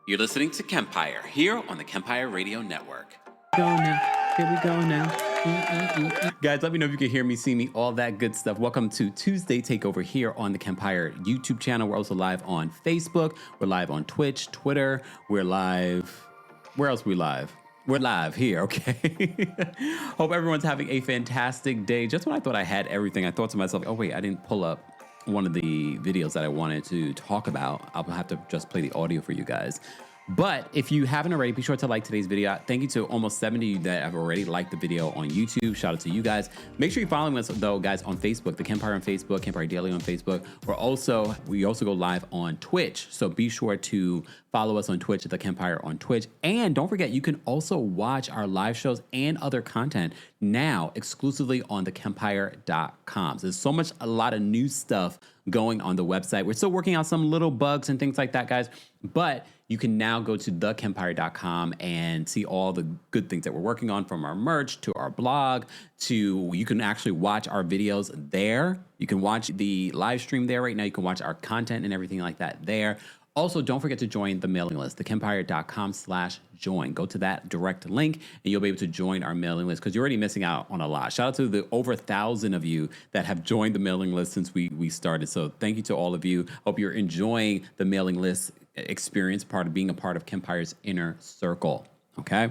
You're listening to Kempire here on the Kempire Radio Network. Go now. Here we go now. Guys, let me know if you can hear me, see me, all that good stuff. Welcome to Tuesday Takeover here on the Kempire YouTube channel. We're also live on Facebook. We're live on Twitch, Twitter. We're live. Where else are we live? We're live here, okay? Hope everyone's having a fantastic day. Just when I thought I had everything, I thought to myself, oh wait, I didn't pull up one of the videos that I wanted to talk about. I'll have to just play the audio for you guys. But if you haven't already, be sure to like today's video. Thank you to almost 70 of you that have already liked the video on YouTube. Shout out to you guys. Make sure you're following us though, guys, on Facebook, the Kempire on Facebook, Kempire Daily on Facebook. We also go live on Twitch. So be sure to follow us on Twitch at the Kempire on Twitch. And don't forget, you can also watch our live shows and other content now exclusively on thekempire.com. So there's a lot of new stuff going on the website. We're still working out some little bugs and things like that, guys. But you can now go to thekempire.com and see all the good things that we're working on, from our merch to our blog to you can actually watch our videos there. You can watch the live stream there right now. You can watch our content and everything like that there. Also, don't forget to join the mailing list, thekempire.com/join. Go to that direct link and you'll be able to join our mailing list because you're already missing out on a lot. Shout out to the over 1,000 of you that have joined the mailing list since we started. So thank you to all of you. Hope you're enjoying the mailing list experience, being a part of Kempire's inner circle. Okay?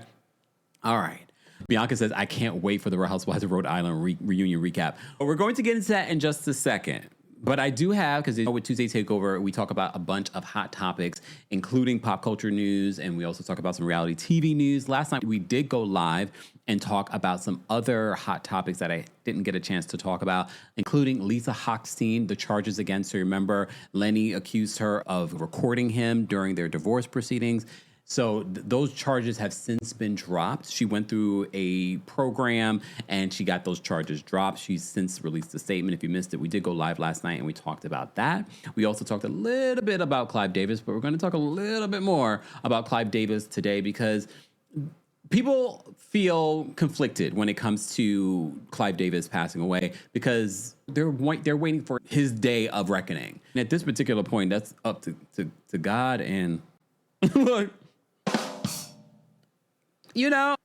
All right. Bianca says, I can't wait for the Real Housewives of Rhode Island reunion recap. But we're going to get into that in just a second. But I do have, because with Tuesday Takeover, we talk about a bunch of hot topics, including pop culture news, and we also talk about some reality TV news. Last night, we did go live and talk about some other hot topics that I didn't get a chance to talk about, including Lisa Hochstein, the charges against her. Remember, Lenny accused her of recording him during their divorce proceedings. So those charges have since been dropped. She went through a program and she got those charges dropped. She's since released a statement. If you missed it, we did go live last night and we talked about that. We also talked a little bit about Clive Davis, but we're going to talk a little bit more about Clive Davis today because people feel conflicted when it comes to Clive Davis passing away because they're waiting for his day of reckoning. And at this particular point, that's up to God and look.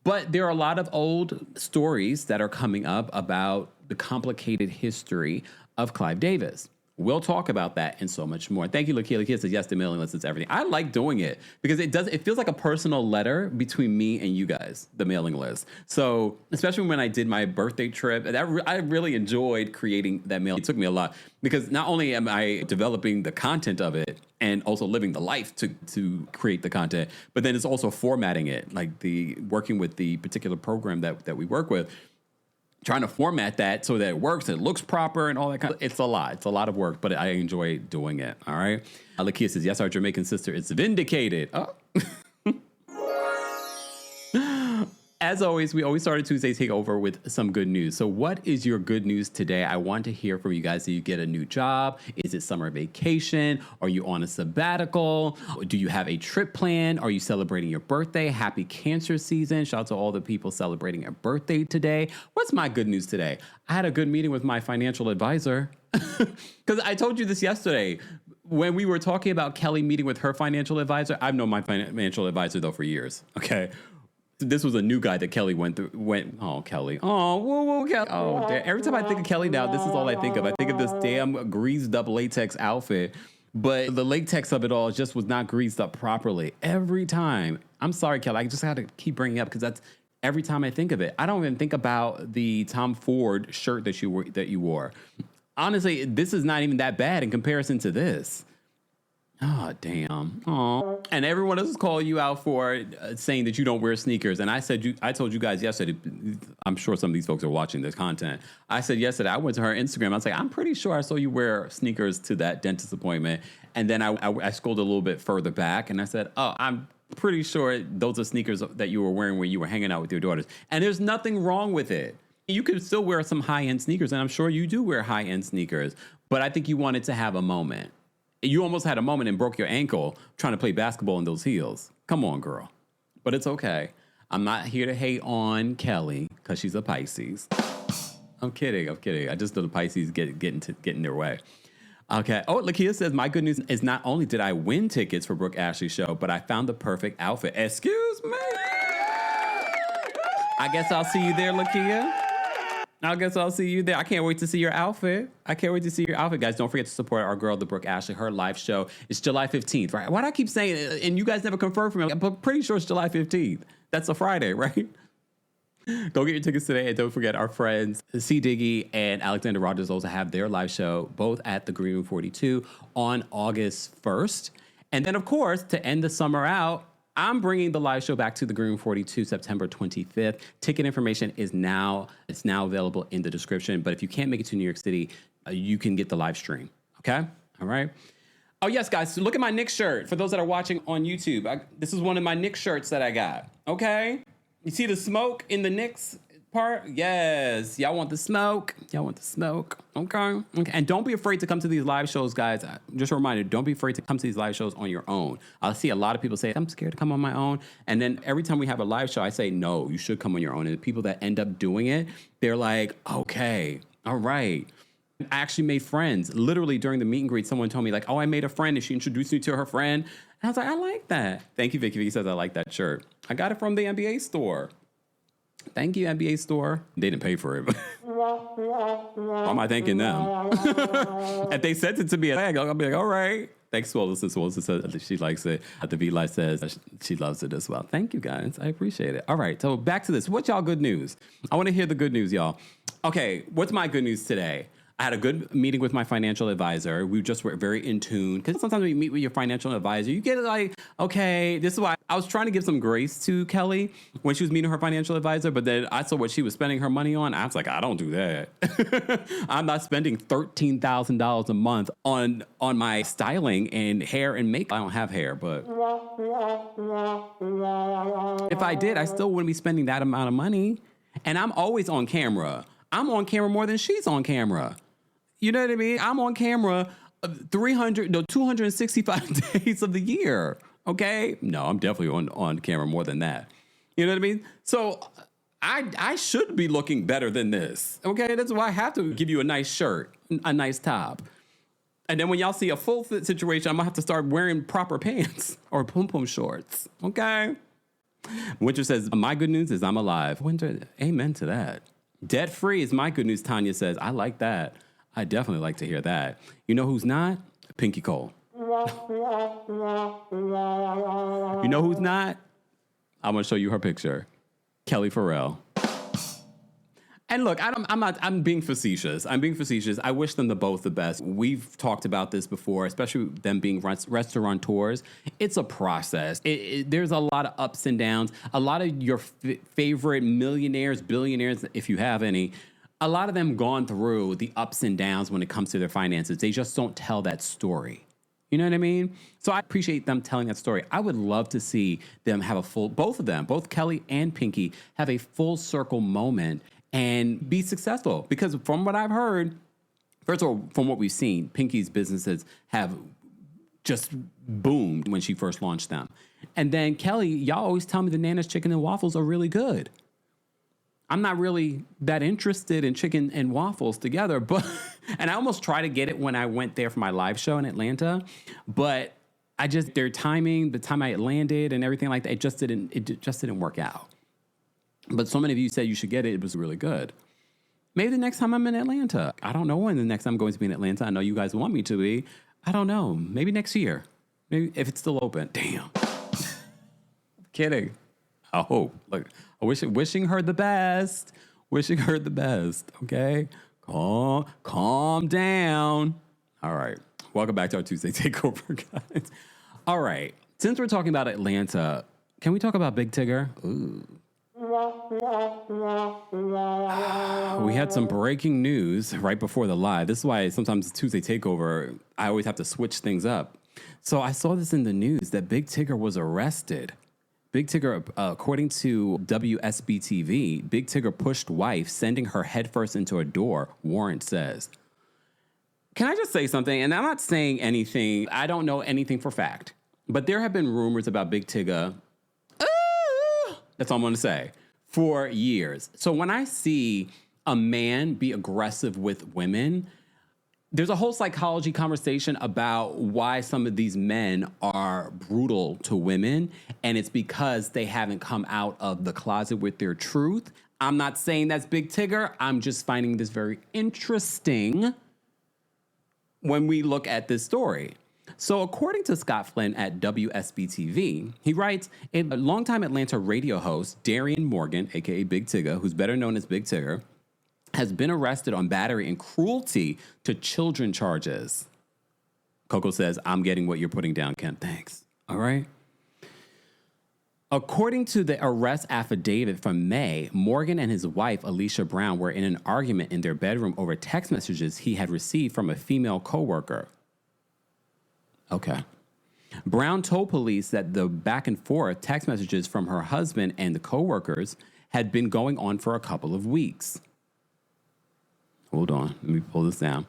But there are a lot of old stories that are coming up about the complicated history of Clive Davis. We'll talk about that and so much more. Thank you, Lakia. Lakia says, yes, the mailing list is everything. I like doing it because it feels like a personal letter between me and you guys, the mailing list. So especially when I did my birthday trip, I really enjoyed creating that mail. It took me a lot because not only am I developing the content of it and also living the life to create the content, but then it's also formatting it, like working with the particular program that we work with. Trying to format that so that it works, it looks proper and all that kind of, it's a lot of work, but I enjoy doing it. All right. Lakia says, yes, our Jamaican sister is vindicated. Oh. As always, we always start Tuesday Takeover with some good news. So what is your good news today? I want to hear from you guys. Do you get a new job? Is it summer vacation? Are you on a sabbatical? Do you have a trip plan? Are you celebrating your birthday? Happy Cancer season. Shout out to all the people celebrating a birthday today. What's my good news today? I had a good meeting with my financial advisor because I told you this yesterday. When we were talking about Kelly meeting with her financial advisor, I've known my financial advisor though for years. Okay. This was a new guy that Kelly oh, Kelly. Oh, whoa, Kelly. Oh, damn. Every time I think of Kelly now, this is all I think of. I think of this damn greased up latex outfit, but the latex of it all just was not greased up properly. Every time. I'm sorry, Kelly. I just had to keep bringing it up because that's every time I think of it. I don't even think about the Tom Ford shirt that you wore. Honestly, this is not even that bad in comparison to this. Oh, damn. Oh. And everyone else is calling you out for saying that you don't wear sneakers. And I told you guys yesterday, I'm sure some of these folks are watching this content. I said yesterday, I went to her Instagram. I was like, I'm pretty sure I saw you wear sneakers to that dentist appointment. And then I scrolled a little bit further back and I said, oh, I'm pretty sure those are sneakers that you were wearing when you were hanging out with your daughters. And there's nothing wrong with it. You could still wear some high-end sneakers. And I'm sure you do wear high-end sneakers. But I think you wanted to have a moment. You almost had a moment and broke your ankle trying to play basketball in those heels. Come on, girl. But it's okay. I'm not here to hate on Kelly because she's a Pisces. I'm kidding. I just know the Pisces get in their way. Okay. Oh, Lakia says, my good news is not only did I win tickets for Brooke Ashley's show, but I found the perfect outfit. Excuse me. I guess I'll see you there, Lakia. I guess I'll see you there. I can't wait to see your outfit. Guys, don't forget to support our girl, the Brooke Ashley. Her live show is July 15th, right? Why do I keep saying it? And you guys never confirmed for me. I'm pretty sure it's July 15th. That's a Friday, right? Go get your tickets today. And don't forget our friends, C. Diggy and Alexander Rogers also have their live show, both at the Green Room 42 on August 1st. And then, of course, to end the summer out, I'm bringing the live show back to the Green Room 42 September 25th. Ticket information is now available in the description. But if you can't make it to New York City, you can get the live stream. Okay? All right. Oh, yes, guys. So look at my Knicks shirt. For those that are watching on YouTube, this is one of my Knicks shirts that I got. Okay? You see the smoke in the Knicks part? Yes. Y'all want the smoke? Okay. And don't be afraid to come to these live shows, guys. Just a reminder, don't be afraid to come to these live shows on your own. I see a lot of people say, I'm scared to come on my own. And then every time we have a live show, I say, no, you should come on your own. And the people that end up doing it, they're like, okay, all right. I actually made friends. Literally during the meet and greet, someone told me like, oh, I made a friend and she introduced me to her friend. And I was like, I like that. Thank you, Vicky. Vicky says I like that shirt. I got it from the NBA store. Thank you, NBA store. They didn't pay for it. Why am I thanking them? If they sent it to me, I'll be like, all right. Thanks, Swollen. Swollen says she likes it. The V-Life says she loves it as well. Thank you, guys. I appreciate it. All right, so back to this. What's y'all good news? I want to hear the good news, y'all. Okay, what's my good news today? I had a good meeting with my financial advisor. We just were very in tune because sometimes when you meet with your financial advisor, you get like, okay, this is why I was trying to give some grace to Kelly when she was meeting her financial advisor. But then I saw what she was spending her money on. I was like, I don't do that. I'm not spending $13,000 a month on my styling and hair and makeup. I don't have hair, but if I did, I still wouldn't be spending that amount of money. And I'm always on camera. I'm on camera more than she's on camera. You know what I mean? I'm on camera 265 days of the year. Okay? No, I'm definitely on camera more than that. You know what I mean? So I should be looking better than this. Okay? That's why I have to give you a nice shirt, a nice top. And then when y'all see a full fit situation, I'm going to have to start wearing proper pants or pom-pom shorts. Okay? Winter says, my good news is I'm alive. Winter, amen to that. Debt free is my good news, Tanya says. I like that. I definitely like to hear that. You know who's not? Pinky Cole. You know who's not? I'm going to show you her picture. Kelly Farrell. And look, I'm being facetious. I wish them both the best. We've talked about this before, especially them being restaurateurs. It's a process. There's a lot of ups and downs. A lot of your favorite millionaires, billionaires, if you have any, a lot of them gone through the ups and downs when it comes to their finances. They just don't tell that story. You know what I mean? So I appreciate them telling that story. I would love to see them have both of them, both Kelly and Pinky, have a full circle moment and be successful. Because from what I've heard, first of all, from what we've seen, Pinky's businesses have just boomed when she first launched them. And then Kelly, y'all always tell me the Nana's chicken and waffles are really good. I'm not really that interested in chicken and waffles together, but and I almost tried to get it when I went there for my live show in Atlanta, but their timing, the time I landed and everything like that, it just didn't work out. But so many of you said you should get it. It was really good. Maybe the next time I'm in Atlanta. I don't know when the next time I'm going to be in Atlanta. I know you guys want me to be. I don't know. Maybe next year. Maybe if it's still open. Damn. Kidding. I hope. Look, wishing her the best. Wishing her the best. Okay? Calm down. All right. Welcome back to our Tuesday Takeover, guys. All right. Since we're talking about Atlanta, can we talk about Big Tigger? Ooh. We had some breaking news right before the live. This is why sometimes Tuesday Takeover, I always have to switch things up. So I saw this in the news that Big Tigger was arrested. Big Tigger, according to WSB-TV, Big Tigger pushed wife, sending her headfirst into a door, warrant says. Can I just say something? And I'm not saying anything. I don't know anything for fact. But there have been rumors about Big Tigger. That's all I'm going to say. For years. So when I see a man be aggressive with women, There's a whole psychology conversation about why some of these men are brutal to women, and it's because they haven't come out of the closet with their truth. I'm not saying that's Big Tigger. I'm just finding this very interesting when we look at this story. So according to Scott Flynn at WSB-TV, he writes, a longtime Atlanta radio host, Darian Morgan, a.k.a. Big Tigger, who's better known as Big Tigger, has been arrested on battery and cruelty to children charges. Coco says, I'm getting what you're putting down, Kemp. Thanks. All right. According to the arrest affidavit from May, Morgan and his wife, Alicia Brown, were in an argument in their bedroom over text messages he had received from a female coworker. Okay. Brown told police that the back and forth text messages from her husband and the coworkers had been going on for a couple of weeks. Hold on, let me pull this down.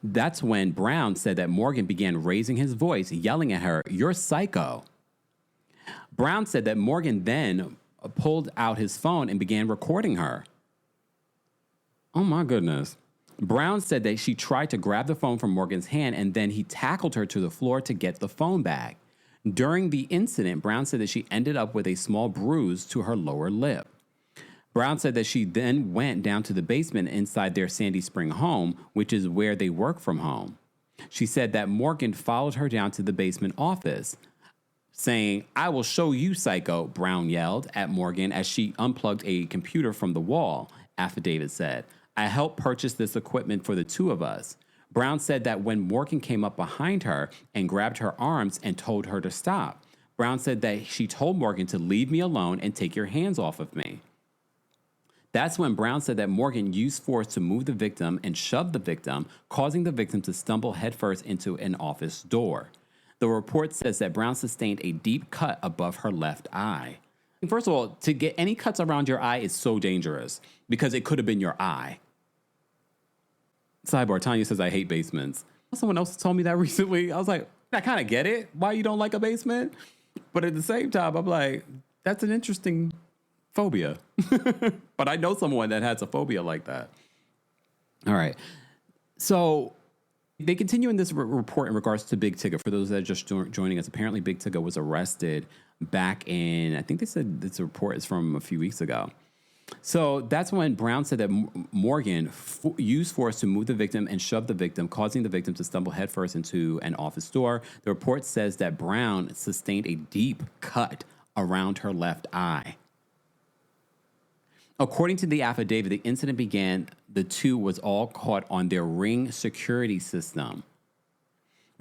That's when Brown said that Morgan began raising his voice, yelling at her, "You're psycho." Brown said that Morgan then pulled out his phone and began recording her. Oh my goodness. Brown said that she tried to grab the phone from Morgan's hand and then he tackled her to the floor to get the phone back. During the incident, Brown said that she ended up with a small bruise to her lower lip. Brown said that she then went down to the basement inside their Sandy Spring home, which is where they work from home. She said that Morgan followed her down to the basement office, saying, "I will show you, psycho," Brown yelled at Morgan as she unplugged a computer from the wall, affidavit said. "I helped purchase this equipment for the two of us." Brown said that when Morgan came up behind her and grabbed her arms and told her to stop, Brown said that she told Morgan to leave me alone and take your hands off of me. That's when Brown said that Morgan used force to move the victim and shoved the victim, causing the victim to stumble headfirst into an office door. The report says that Brown sustained a deep cut above her left eye. First of all, to get any cuts around your eye is so dangerous because it could have been your eye. Sidebar, Tanya says, I hate basements. Someone else told me that recently. I was like, I kind of get it, why you don't like a basement. But at the same time, I'm like, that's an interesting phobia. But I know someone that has a phobia like that. All right. So they continue in this report in regards to Big Tigger. For those that are just joining us, apparently Big Tigger was arrested back in, I think they said this report is from a few weeks ago. So that's when Brown said that Morgan used force to move the victim and shove the victim, causing the victim to stumble headfirst into an office door. The report says that Brown sustained a deep cut around her left eye. According to the affidavit, the incident began, the two was all caught on their Ring security system.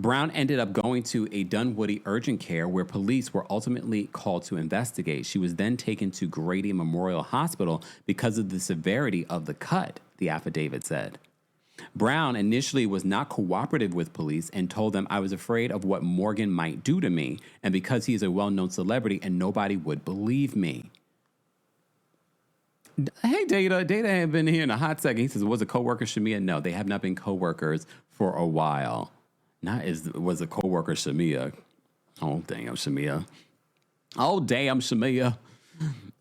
Brown ended up going to a Dunwoody urgent care where police were ultimately called to investigate. She was then taken to Grady Memorial Hospital because of the severity of the cut, the affidavit said. Brown initially was not cooperative with police and told them, "I was afraid of what Morgan might do to me, and because he is a well-known celebrity and nobody would believe me." Hey, Data. Data had been here in a hot second. He says, was a coworker Shamia? No, they have not been coworkers for a while. Was a coworker Shamia. Oh, damn, Shamia. Oh, damn, Shamia.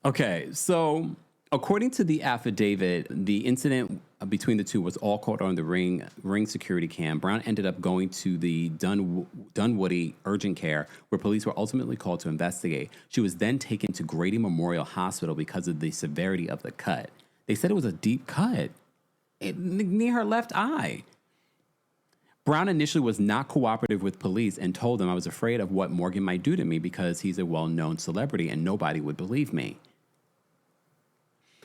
Okay, so according to the affidavit, the incident between the two was all caught on the Ring security cam. Brown ended up going to the Dunwoody urgent care where police were ultimately called to investigate. She was then taken to Grady Memorial Hospital because of the severity of the cut. They said it was a deep cut near her left eye. Brown initially was not cooperative with police and told them, "I was afraid of what Morgan might do to me because he's a well-known celebrity and nobody would believe me."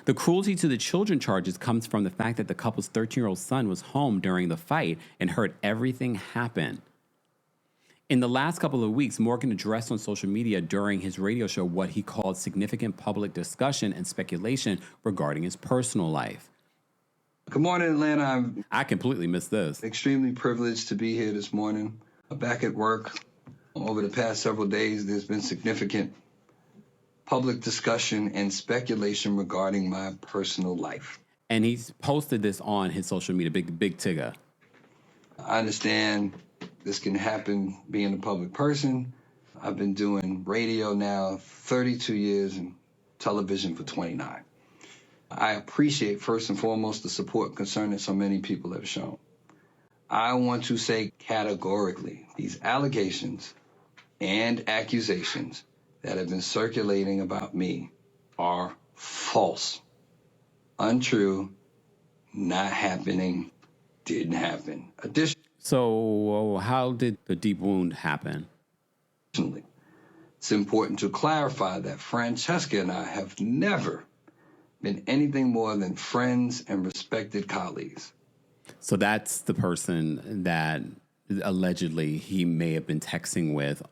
The cruelty to the children charges comes from the fact that the couple's 13-year-old son was home during the fight and heard everything happen. In the last couple of weeks, Morgan addressed on social media during his radio show what he called significant public discussion and speculation regarding his personal life. Good morning, Atlanta. I completely missed this. Extremely privileged to be here this morning. Back at work. Over the past several days, there's been significant public discussion and speculation regarding my personal life. And he's posted this on his social media, Big Tigger. I understand this can happen being a public person. I've been doing radio now 32 years and television for 29. I appreciate, first and foremost, the support and concern that so many people have shown. I want to say categorically, these allegations and accusations that have been circulating about me are false, untrue, not happening, didn't happen. So how did the deep wound happen? Additionally, it's important to clarify that Francesca and I have never been anything more than friends and respected colleagues. So that's the person that allegedly he may have been texting with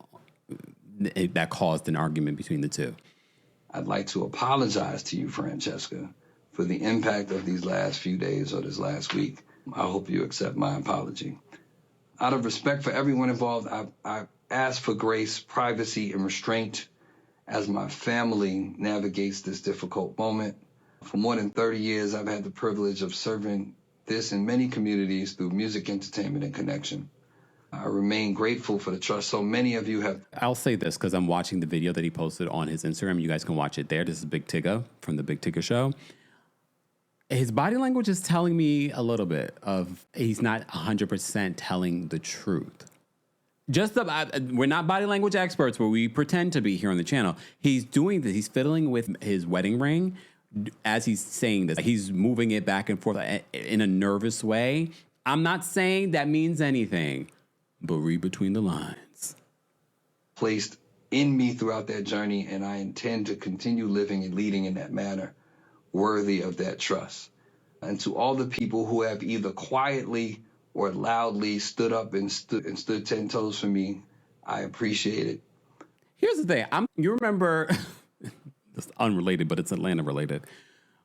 that caused an argument between the two. I'd like to apologize to you, Francesca, for the impact of these last few days or this last week. I hope you accept my apology. Out of respect for everyone involved, I ask for grace, privacy, and restraint as my family navigates this difficult moment. For more than 30 years, I've had the privilege of serving this in many communities through music, entertainment, and connection. I remain grateful for the trust so many of you have. I'll say this because I'm watching the video that he posted on his Instagram. You guys can watch it there. This is Big Tigger from the Big Tigger Show. His body language is telling me a little bit of he's not 100% telling the truth. We're not body language experts where we pretend to be here on the channel. He's doing this. He's fiddling with his wedding ring as he's saying this. He's moving it back and forth in a nervous way. I'm not saying that means anything, but read between the lines. Placed in me throughout that journey, and I intend to continue living and leading in that manner, worthy of that trust. And to all the people who have either quietly or loudly stood up and stood 10 toes for me, I appreciate it. Here's the thing. You remember, it's unrelated, but it's Atlanta related.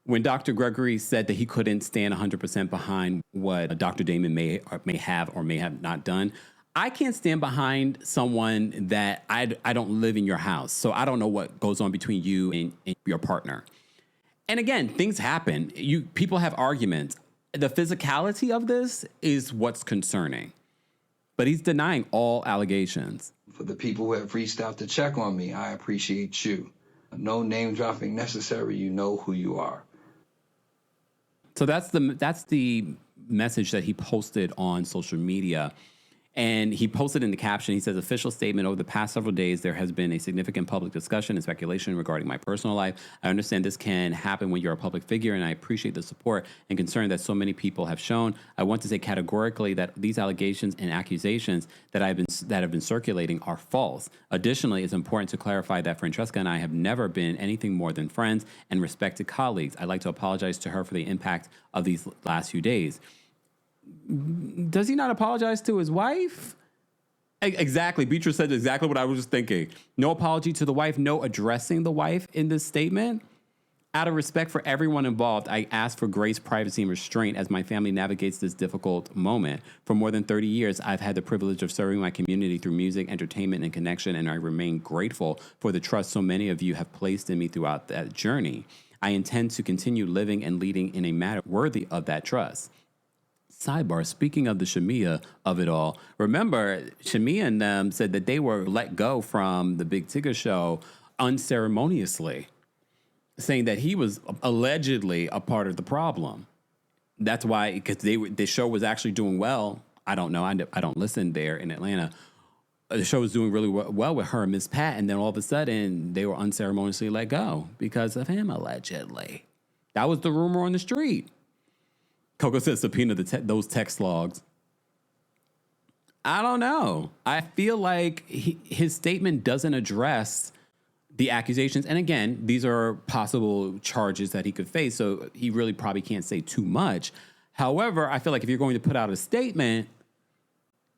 When Dr. Gregory said that he couldn't stand 100% behind what Dr. Damon may have or may have not done, I can't stand behind someone that I don't live in your house. So I don't know what goes on between you and your partner. And again, things happen. People have arguments. The physicality of this is what's concerning. But he's denying all allegations. For the people who have reached out to check on me, I appreciate you. No name dropping necessary. You know who you are. So that's the message that he posted on social media. And he posted in the caption, he says, official statement, over the past several days, there has been a significant public discussion and speculation regarding my personal life. I understand this can happen when you're a public figure, and I appreciate the support and concern that so many people have shown. I want to say categorically that these allegations and accusations that have been circulating are false. Additionally, it's important to clarify that Francesca and I have never been anything more than friends and respected colleagues. I'd like to apologize to her for the impact of these last few days. Does he not apologize to his wife? Exactly. Beatrice said exactly what I was just thinking. No apology to the wife, no addressing the wife in this statement. Out of respect for everyone involved, I ask for grace, privacy, and restraint as my family navigates this difficult moment. For more than 30 years, I've had the privilege of serving my community through music, entertainment, and connection, and I remain grateful for the trust so many of you have placed in me throughout that journey. I intend to continue living and leading in a manner worthy of that trust. Sidebar, speaking of the Shamia of it all, remember Shamia and them said that they were let go from the Big Tigger Show unceremoniously, saying that he was allegedly a part of the problem. That's why, because the show was actually doing well. I don't know. I don't listen there in Atlanta. The show was doing really well with her and Miss Pat, and then all of a sudden they were unceremoniously let go because of him, allegedly. That was the rumor on the street. Coco says subpoena those text logs. I don't know. I feel like his statement doesn't address the accusations. And again, these are possible charges that he could face, so he really probably can't say too much. However, I feel like if you're going to put out a statement,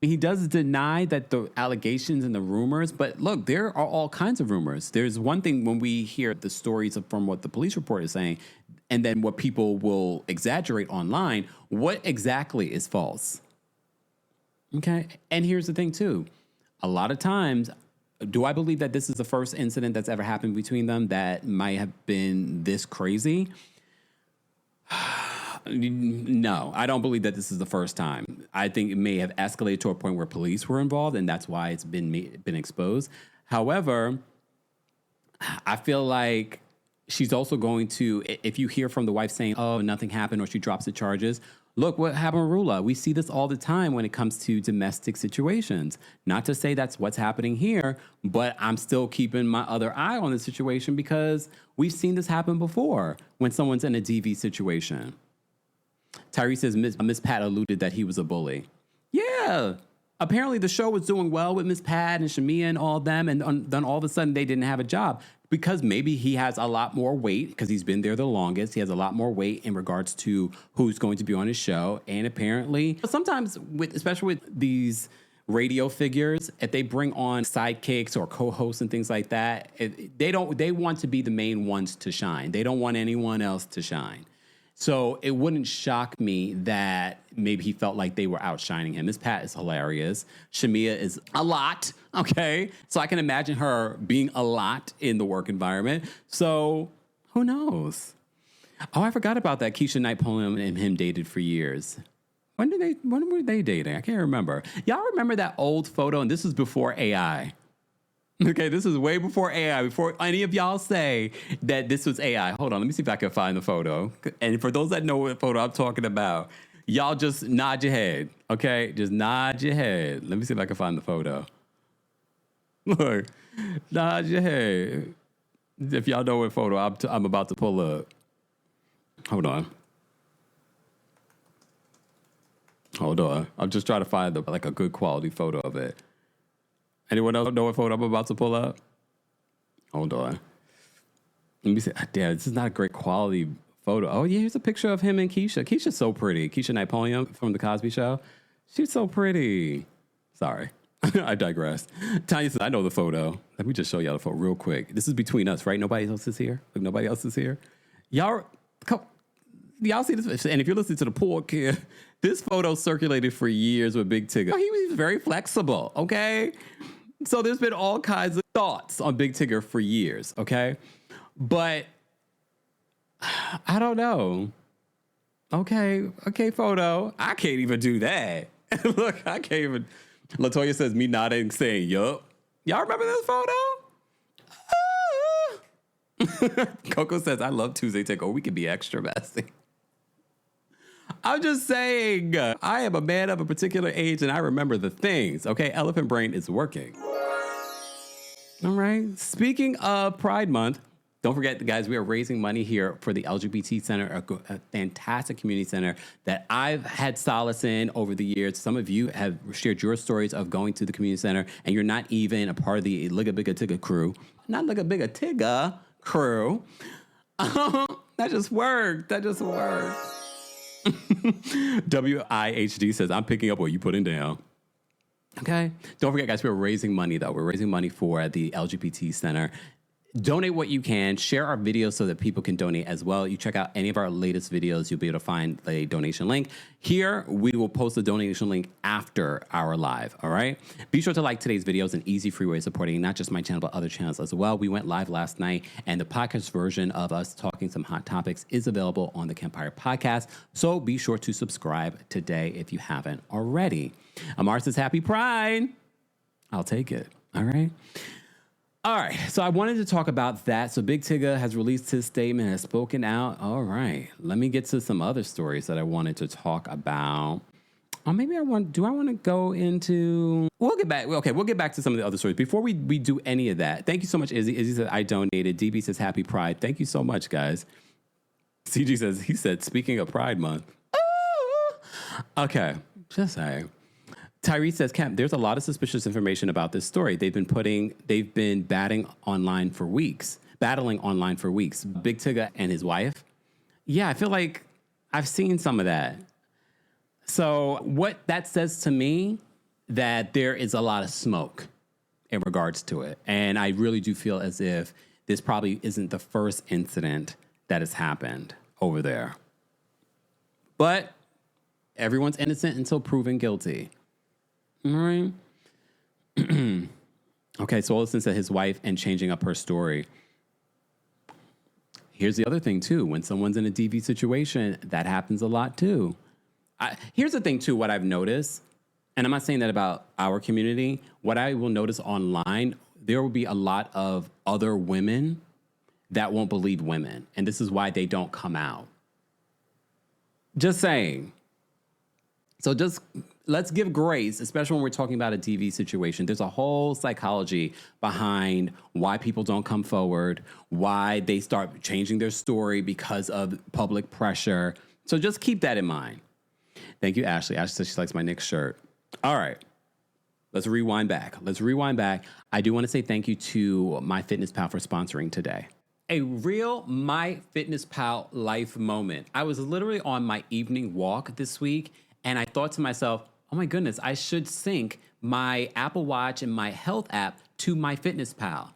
he does deny that the allegations and the rumors, but look, there are all kinds of rumors. There's one thing when we hear the stories from what the police report is saying, and then what people will exaggerate online, what exactly is false? Okay, and here's the thing too. A lot of times, do I believe that this is the first incident that's ever happened between them that might have been this crazy? No, I don't believe that this is the first time. I think it may have escalated to a point where police were involved, and that's why it's been exposed. However, I feel like she's also going to, if you hear from the wife saying, oh, nothing happened, or she drops the charges, Look what happened with Rula. We see this all the time when it comes to domestic situations. Not to say that's what's happening here, but I'm still keeping my other eye on the situation because we've seen this happen before when someone's in a DV situation. Tyree says Miss Pat alluded that he was a bully. Yeah. Apparently the show was doing well with Miss Pat and Shamia and all of them, and then all of a sudden they didn't have a job because maybe he has a lot more weight because he's been there the longest. He has a lot more weight in regards to who's going to be on his show. And apparently sometimes especially with these radio figures, if they bring on sidekicks or co-hosts and things like that, they want to be the main ones to shine. They don't want anyone else to shine. So it wouldn't shock me that maybe he felt like they were outshining him. Miss Pat is hilarious. Shamia is a lot, okay? So I can imagine her being a lot in the work environment. So who knows? Oh, I forgot about that. Keisha Knight poem and him dated for years. When were they dating? I can't remember. Y'all remember that old photo? And this was before AI. Okay, this is way before AI, before any of y'all say that this was AI. Hold on, let me see if I can find the photo. And for those that know what photo I'm talking about, y'all just nod your head, okay? Just nod your head. Let me see if I can find the photo. Look, nod your head. If y'all know what photo I'm about to pull up. Hold on. I'm just trying to find a good quality photo of it. Anyone else know what photo I'm about to pull up? Hold on. Let me see. Damn, this is not a great quality photo. Oh, yeah, here's a picture of him and Keisha. Keisha's so pretty. Keisha Napoleon from The Cosby Show. She's so pretty. Sorry. I digress. Tanya says, I know the photo. Let me just show y'all the photo real quick. This is between us, right? Nobody else is here? Like, nobody else is here? Y'all see this? And if you're listening to the poor kid, this photo circulated for years with Big Tigger. He was very flexible, okay? So there's been all kinds of thoughts on Big Tigger for years, okay? But I don't know. Okay, photo. I can't even do that. Look, I can't even. Latoya says, me nodding, saying, yup. Y'all remember this photo? Coco says, I love Tuesday Takeover. We can be extra messy. I'm just saying, I am a man of a particular age and I remember the things. Okay, Elephant Brain is working. All right. Speaking of Pride Month, don't forget, guys, we are raising money here for the LGBT Center, a fantastic community center that I've had solace in over the years. Some of you have shared your stories of going to the community center and you're not even a part of the Ligga Bigga Tigga crew. Not Ligga Bigga Tigga crew. That just worked. WIHD says, I'm picking up what you putting down. Okay. Don't forget, guys, we're raising money, though. We're raising money for the LGBT Center. Donate what you can. Share our videos so that people can donate as well. You check out any of our latest videos, you'll be able to find a donation link. Here, we will post the donation link after our live, all right? Be sure to like today's videos, an easy free way of supporting not just my channel, but other channels as well. We went live last night, and the podcast version of us talking some hot topics is available on the Kempire podcast. So be sure to subscribe today if you haven't already. Amar says, Happy Pride. I'll take it, all right? All right, so I wanted to talk about that. So Big Tigger has released his statement, has spoken out. All right, let me get to some other stories that I wanted to talk about. Or maybe I want to go into, we'll get back. Okay, we'll get back to some of the other stories. Before we do any of that, thank you so much, Izzy. Izzy said, I donated. DB says, Happy Pride. Thank you so much, guys. CG says, he said, speaking of Pride Month. Okay, just saying. Tyree says, Kemp, there's a lot of suspicious information about this story. They've been battling online for weeks. Big Tigger and his wife. Yeah, I feel like I've seen some of that. So what that says to me, that there is a lot of smoke in regards to it. And I really do feel as if this probably isn't the first incident that has happened over there. But everyone's innocent until proven guilty. All right. Okay, so Olson said his wife and changing up her story. Here's the other thing, too. When someone's in a DV situation, that happens a lot, too. Here's the thing, too, what I've noticed, and I'm not saying that about our community. What I will notice online, there will be a lot of other women that won't believe women, and this is why they don't come out. Just saying. So just let's give grace, especially when we're talking about a TV situation. There's a whole psychology behind why people don't come forward, why they start changing their story because of public pressure. So just keep that in mind. Thank you, Ashley. Ashley says she likes my Knicks shirt. All right. Let's rewind back. I do want to say thank you to MyFitnessPal for sponsoring today. A real MyFitnessPal life moment. I was literally on my evening walk this week, and I thought to myself, oh my goodness, I should sync my Apple Watch and my health app to MyFitnessPal.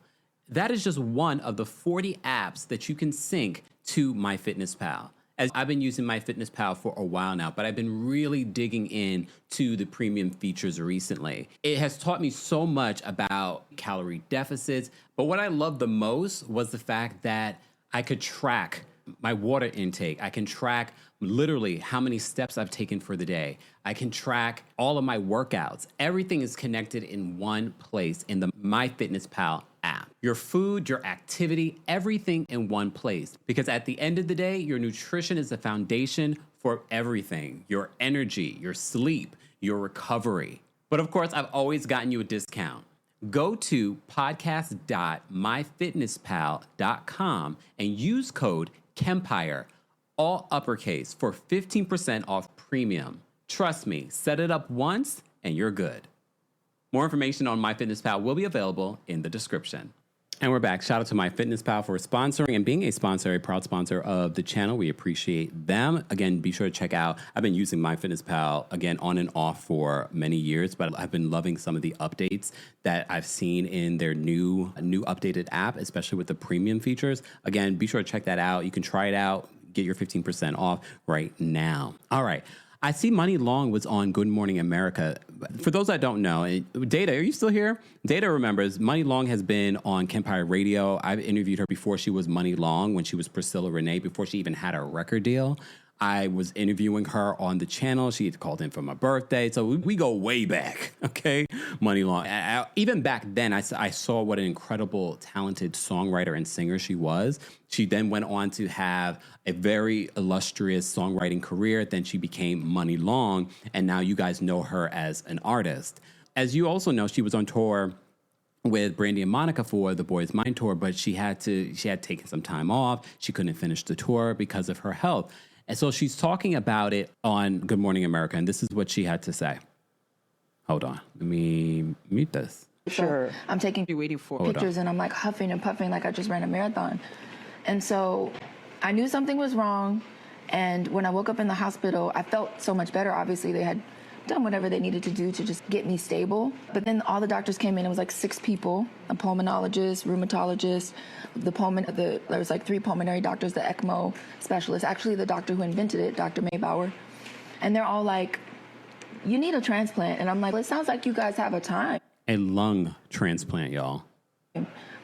That is just one of the 40 apps that you can sync to MyFitnessPal. As I've been using MyFitnessPal for a while now, but I've been really digging in to the premium features recently. It has taught me so much about calorie deficits, but what I loved the most was the fact that I could track my water intake. I can track literally how many steps I've taken for the day. I can track all of my workouts. Everything is connected in one place in the MyFitnessPal app. Your food, your activity, everything in one place. Because at the end of the day, your nutrition is the foundation for everything. Your energy, your sleep, your recovery. But of course, I've always gotten you a discount. Go to podcast.myfitnesspal.com and use code KEMPIRE, all uppercase, for 15% off premium. Trust me, set it up once and you're good. More information on MyFitnessPal will be available in the description. And we're back. Shout out to MyFitnessPal for sponsoring and being a proud sponsor of the channel. We appreciate them. Again, be sure to check out. I've been using MyFitnessPal, again, on and off for many years, but I've been loving some of the updates that I've seen in their new updated app, especially with the premium features. Again, be sure to check that out. You can try it out. Get your 15% off right now. All right. I see Money Long was on Good Morning America. For those that don't know, Data, are you still here? Data remembers Money Long has been on Kempire Radio. I've interviewed her before she was Money Long, when she was Priscilla Renee, before she even had a record deal. I was interviewing her on the channel. She had called in for my birthday. So we go way back, okay? Money Long. Even back then, I saw what an incredible, talented songwriter and singer she was. She then went on to have a very illustrious songwriting career. Then she became Money Long, and now you guys know her as an artist. As you also know, she was on tour with Brandy and Monica for the Boys Mind Tour, but she had taken some time off. She couldn't finish the tour because of her health. And so she's talking about it on Good Morning America, and this is what she had to say. Hold on. Let me mute this. Sure. So I'm taking waiting for pictures and I'm like huffing and puffing like I just ran a marathon. And so I knew something was wrong. And when I woke up in the hospital, I felt so much better. Obviously, they had done whatever they needed to do to just get me stable. But then all the doctors came in. It was like 6 people, a pulmonologist, rheumatologist, there was like 3 pulmonary doctors, the ECMO specialist, actually the doctor who invented it, Dr. Maybauer. And they're all like, you need a transplant. And I'm like, well, it sounds like you guys have a time. A lung transplant, y'all.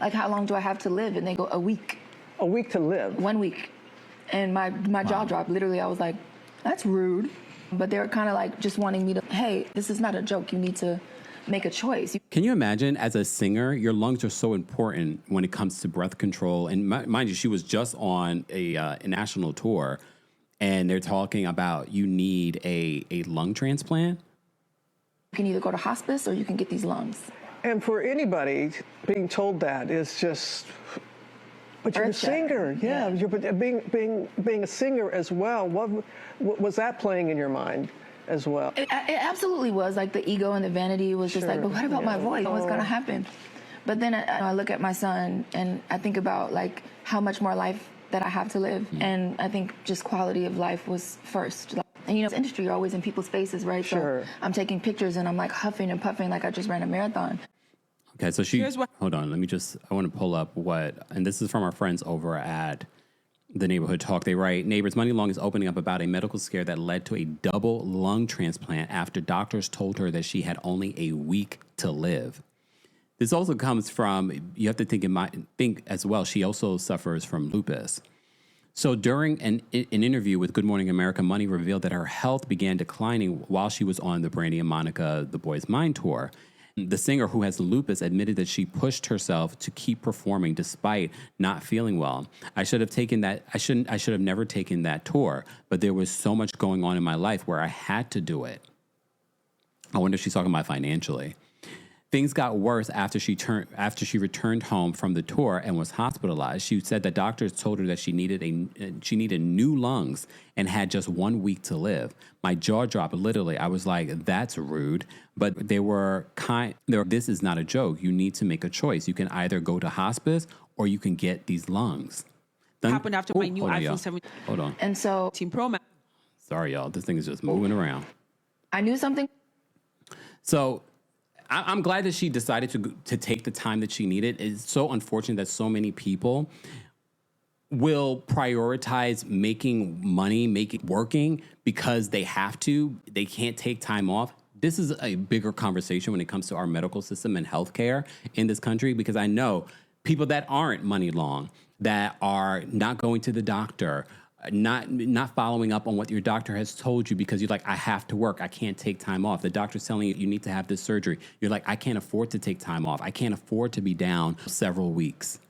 Like, how long do I have to live? And they go, a week. A week to live. 1 week. And my jaw dropped. Literally, I was like, that's rude. But they were kind of like just wanting me to, hey, this is not a joke. You need to make a choice. Can you imagine, as a singer, your lungs are so important when it comes to breath control. And mind you, she was just on a national tour, and they're talking about you need a lung transplant. You can either go to hospice or you can get these lungs. And for anybody, being told that is just... But you're a singer, yeah. You're being a singer as well. What was that playing in your mind as well? It absolutely was. Like, the ego and the vanity was just like, but what about my voice? What's going to happen? But then I look at my son and I think about like how much more life that I have to live. And I think just quality of life was first. And you know, this industry, you're always in people's faces, right? Sure. So I'm taking pictures and I'm like huffing and puffing like I just ran a marathon. Okay, so hold on, I want to pull up and this is from our friends over at the Neighborhood Talk. They write, neighbors, Money Long is opening up about a medical scare that led to a double lung transplant after doctors told her that she had only a week to live. This also comes from, you have to think as well, she also suffers from lupus. So during an interview with Good Morning America, Money revealed that her health began declining while she was on the Brandy and Monica The Boys Mind Tour. The singer, who has lupus, admitted that she pushed herself to keep performing despite not feeling well. I should have never taken that tour, but there was so much going on in my life where I had to do it. I wonder if she's talking about financially. Things got worse after she returned home from the tour and was hospitalized. She said that doctors told her that she needed new lungs and had just 1 week to live. My jaw dropped, literally. I was like, that's rude. But this is not a joke. You need to make a choice. You can either go to hospice or you can get these lungs. Happened after my new iPhone 17. Hold on. And so, Pro Max. Sorry, y'all. This thing is just moving around. I knew something. So I'm glad that she decided to take the time that she needed. It's so unfortunate that so many people will prioritize making money, working because they have to. They can't take time off. This is a bigger conversation when it comes to our medical system and healthcare in this country, because I know people that aren't money long, that are not going to the doctor, not following up on what your doctor has told you because you're like, I have to work. I can't take time off. The doctor's telling you you need to have this surgery. You're like, I can't afford to take time off. I can't afford to be down several weeks.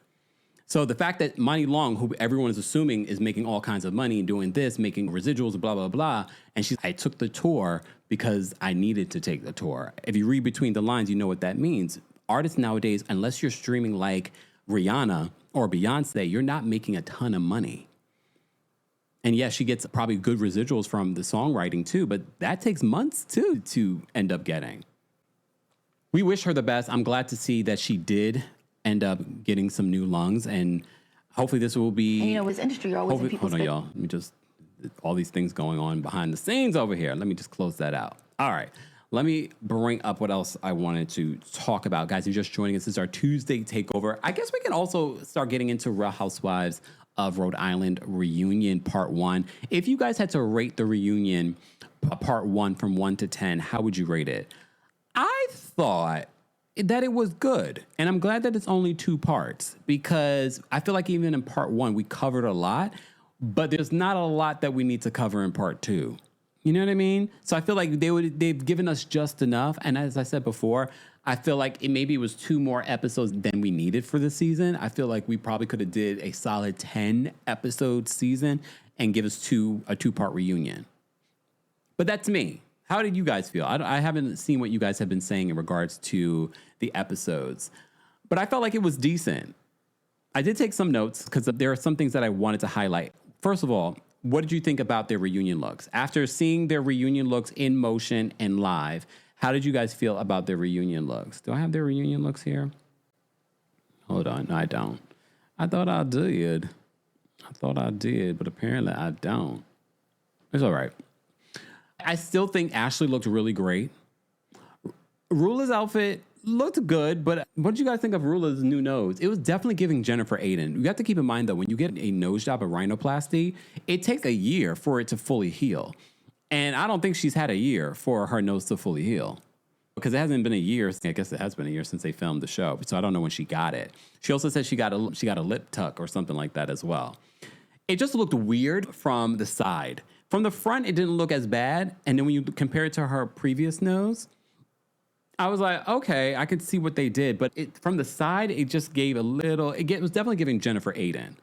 So the fact that Money Long, who everyone is assuming is making all kinds of money and doing this, making residuals, blah, blah, blah. And I took the tour because I needed to take the tour. If you read between the lines, you know what that means. Artists nowadays, unless you're streaming like Rihanna or Beyonce, you're not making a ton of money. And yes, she gets probably good residuals from the songwriting too, but that takes months too to end up getting. We wish her the best. I'm glad to see that she did end up getting some new lungs, and hopefully this will be... And, this industry always in people's... Hold on, y'all. Let me just... All these things going on behind the scenes over here. Let me just close that out. All right. Let me bring up what else I wanted to talk about. Guys, if you're just joining us, this is our Tuesday takeover. I guess we can also start getting into Real Housewives of Rhode Island reunion part 1. If you guys had to rate the reunion part 1 from 1 to 10, how would you rate it? I thought that it was good. And I'm glad that it's only 2 parts, because I feel like even in part 1, we covered a lot, but there's not a lot that we need to cover in part 2. You know what I mean? So I feel like they've given us just enough. And as I said before, I feel like maybe it was 2 more episodes than we needed for the season. I feel like we probably could have did a solid 10 episode season and give us a 2-part reunion. But that's me. How did you guys feel? I haven't seen what you guys have been saying in regards to the episodes, but I felt like it was decent. I did take some notes because there are some things that I wanted to highlight. First of all, what did you think about their reunion looks? After seeing their reunion looks in motion and live, how did you guys feel about their reunion looks? Do I have their reunion looks here? Hold on. No, I don't. I thought I did. But apparently I don't. It's all right. I still think Ashley looked really great. Rula's outfit looked good, but what did you guys think of Rula's new nose? It was definitely giving Jennifer Aiden. You have to keep in mind, though, when you get a nose job, a rhinoplasty, it takes a year for it to fully heal. And I don't think she's had a year for her nose to fully heal, because it hasn't been a year. I guess it has been a year since they filmed the show, so I don't know when she got it. She also said she got a lip tuck or something like that as well. It just looked weird from the side. From the front, it didn't look as bad. And then when you compare it to her previous nose, I was like, okay, I could see what they did. But from the side, it just gave a little... It was definitely giving Jennifer Aiden.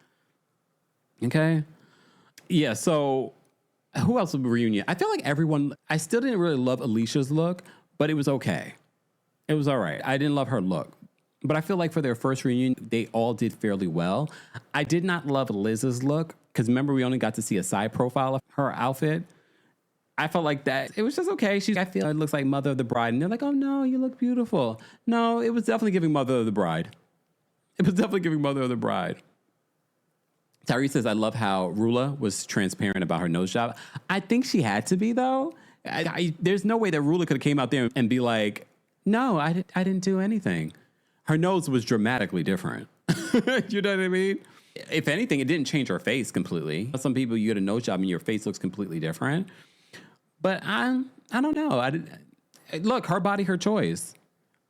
Okay? Yeah, so who else would reunion? I feel like everyone... I still didn't really love Alicia's look, but it was okay. It was all right. I didn't love her look. But I feel like for their first reunion, they all did fairly well. I did not love Liz's look, because remember, we only got to see a side profile of her outfit. I felt like that. It was just okay. I feel it looks like Mother of the Bride. And they're like, oh, no, you look beautiful. No, it was definitely giving Mother of the Bride. Tyrese says, I love how Rula was transparent about her nose job. I think she had to be, though. There's no way that Rula could have came out there and be like, no, I didn't do anything. Her nose was dramatically different. You know what I mean? If anything, it didn't change her face completely. Some people, you get a nose job and your face looks completely different. But I don't know. Look, her body, her choice.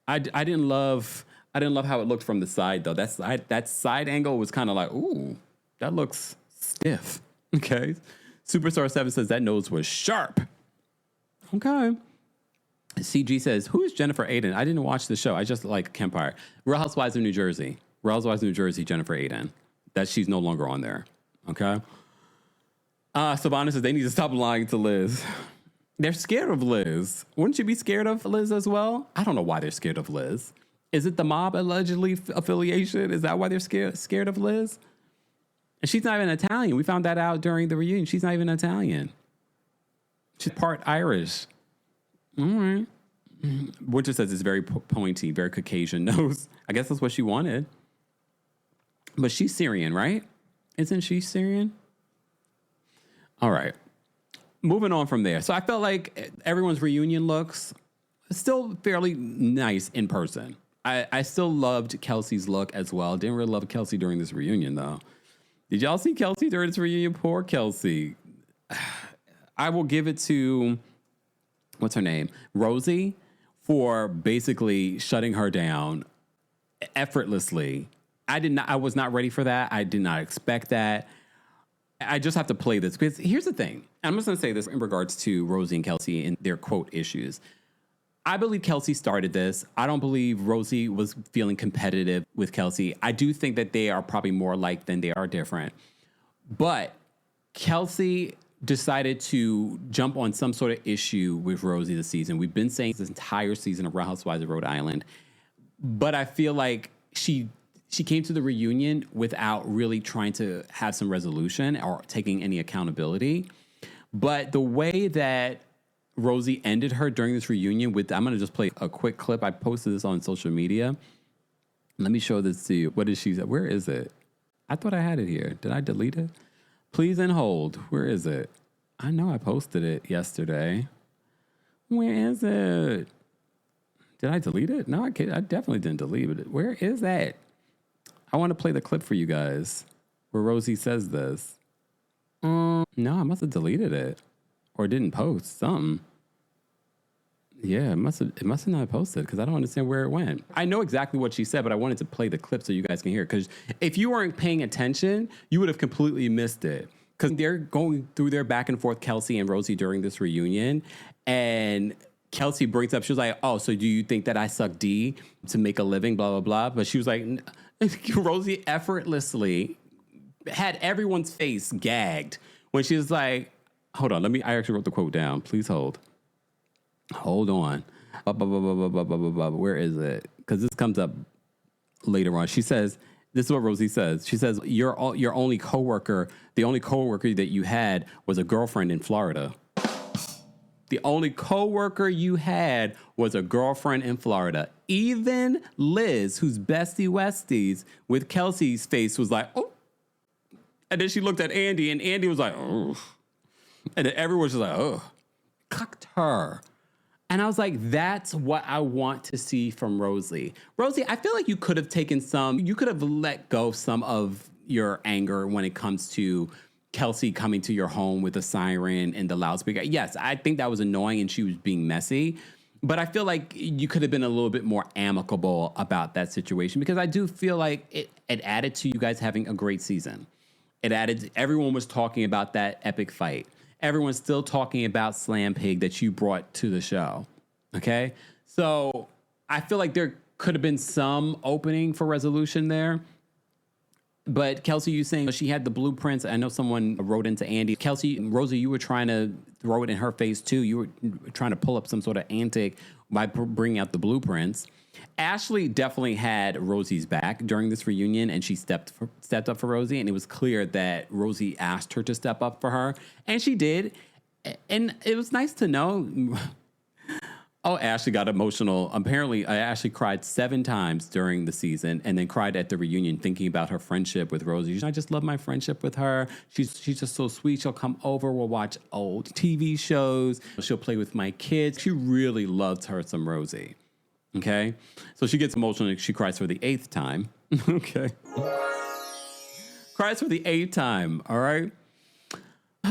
I didn't love how it looked from the side, though. That side angle was kind of like, ooh, that looks stiff. Okay. Superstar 7 says that nose was sharp. Okay. CG says, who is Jennifer Aiden? I didn't watch the show. I just like Kempire. Real Housewives of New Jersey. Real Housewives of New Jersey, Jennifer Aiden. That she's no longer on there. Okay. Savannah says they need to stop lying to Liz. They're scared of Liz. Wouldn't you be scared of Liz as well? I don't know why they're scared of Liz. Is it the mob allegedly affiliation? Is that why they're scared of Liz? And she's not even Italian. We found that out during the reunion. She's not even Italian. She's part Irish. All right. Winter says it's very pointy, very Caucasian nose. I guess that's what she wanted. But she's Syrian, right? Isn't she Syrian? All right. Moving on from there. So I felt like everyone's reunion looks still fairly nice in person. I still loved Kelsey's look as well. Didn't really love Kelsey during this reunion, though. Did y'all see Kelsey during this reunion? Poor Kelsey. I will give it to, what's her name? Rosie, for basically shutting her down effortlessly. I was not ready for that. I did not expect that. I just have to play this because here's the thing. I'm just going to say this in regards to Rosie and Kelsey and their quote issues. I believe Kelsey started this. I don't believe Rosie was feeling competitive with Kelsey. I do think that they are probably more alike than they are different. But Kelsey decided to jump on some sort of issue with Rosie this season. We've been saying this entire season of Real Housewives of Rhode Island. But I feel like she came to the reunion without really trying to have some resolution or taking any accountability. But the way that Rosie ended her during this reunion with, I'm going to just play a quick clip. I posted this on social media. Let me show this to you. What did she say? Where is it? I thought I had it here. Did I delete it? Please and hold. Where is it? I know I posted it yesterday. Where is it? Did I delete it? No, I definitely didn't delete it. Where is that? I want to play the clip for you guys where Rosie says this. No, I must have deleted it or didn't post something. Yeah, it must have not posted because I don't understand where it went. I know exactly what she said, but I wanted to play the clip so you guys can hear it. Because if you weren't paying attention, you would have completely missed it. Because they're going through their back and forth, Kelsey and Rosie, during this reunion. And Kelsey brings up, she was like, oh, so do you think that I suck D to make a living, blah, blah, blah. But she was like, Rosie effortlessly had everyone's face gagged when she was like, hold on, I actually wrote the quote down. Please hold. Hold on. Where is it? Because this comes up later on. She says, this is what Rosie says. She says, your only coworker, the only coworker that you had was a girlfriend in Florida. The only coworker you had was a girlfriend in Florida. Even Liz, who's bestie westies with Kelsey's face, was like, oh. And then she looked at Andy, and Andy was like, oh. And then everyone was just like, oh. Cucked her. And I was like, that's what I want to see from Rosie. Rosie, I feel like you could have let go of some of your anger when it comes to Kelsey coming to your home with a siren and the loudspeaker. Yes, I think that was annoying and she was being messy. But I feel like you could have been a little bit more amicable about that situation because I do feel like it added to you guys having a great season. Everyone was talking about that epic fight. Everyone's still talking about Slam Pig that you brought to the show. Okay? So I feel like there could have been some opening for resolution there. But Kelsey, you saying she had the blueprints. I know someone wrote into Andy. Kelsey, Rosie, you were trying to throw it in her face too. You were trying to pull up some sort of antic by bringing out the blueprints. Ashley definitely had Rosie's back during this reunion, and she stepped up for Rosie, and it was clear that Rosie asked her to step up for her, and she did. And it was nice to know. Oh, Ashley got emotional. Apparently, Ashley cried 7 times during the season and then cried at the reunion thinking about her friendship with Rosie. I just love my friendship with her. She's just so sweet. She'll come over. We'll watch old TV shows. She'll play with my kids. She really loves her some Rosie. Okay? So she gets emotional. She cries for the 8th time. Okay. Cries for the 8th time. All right?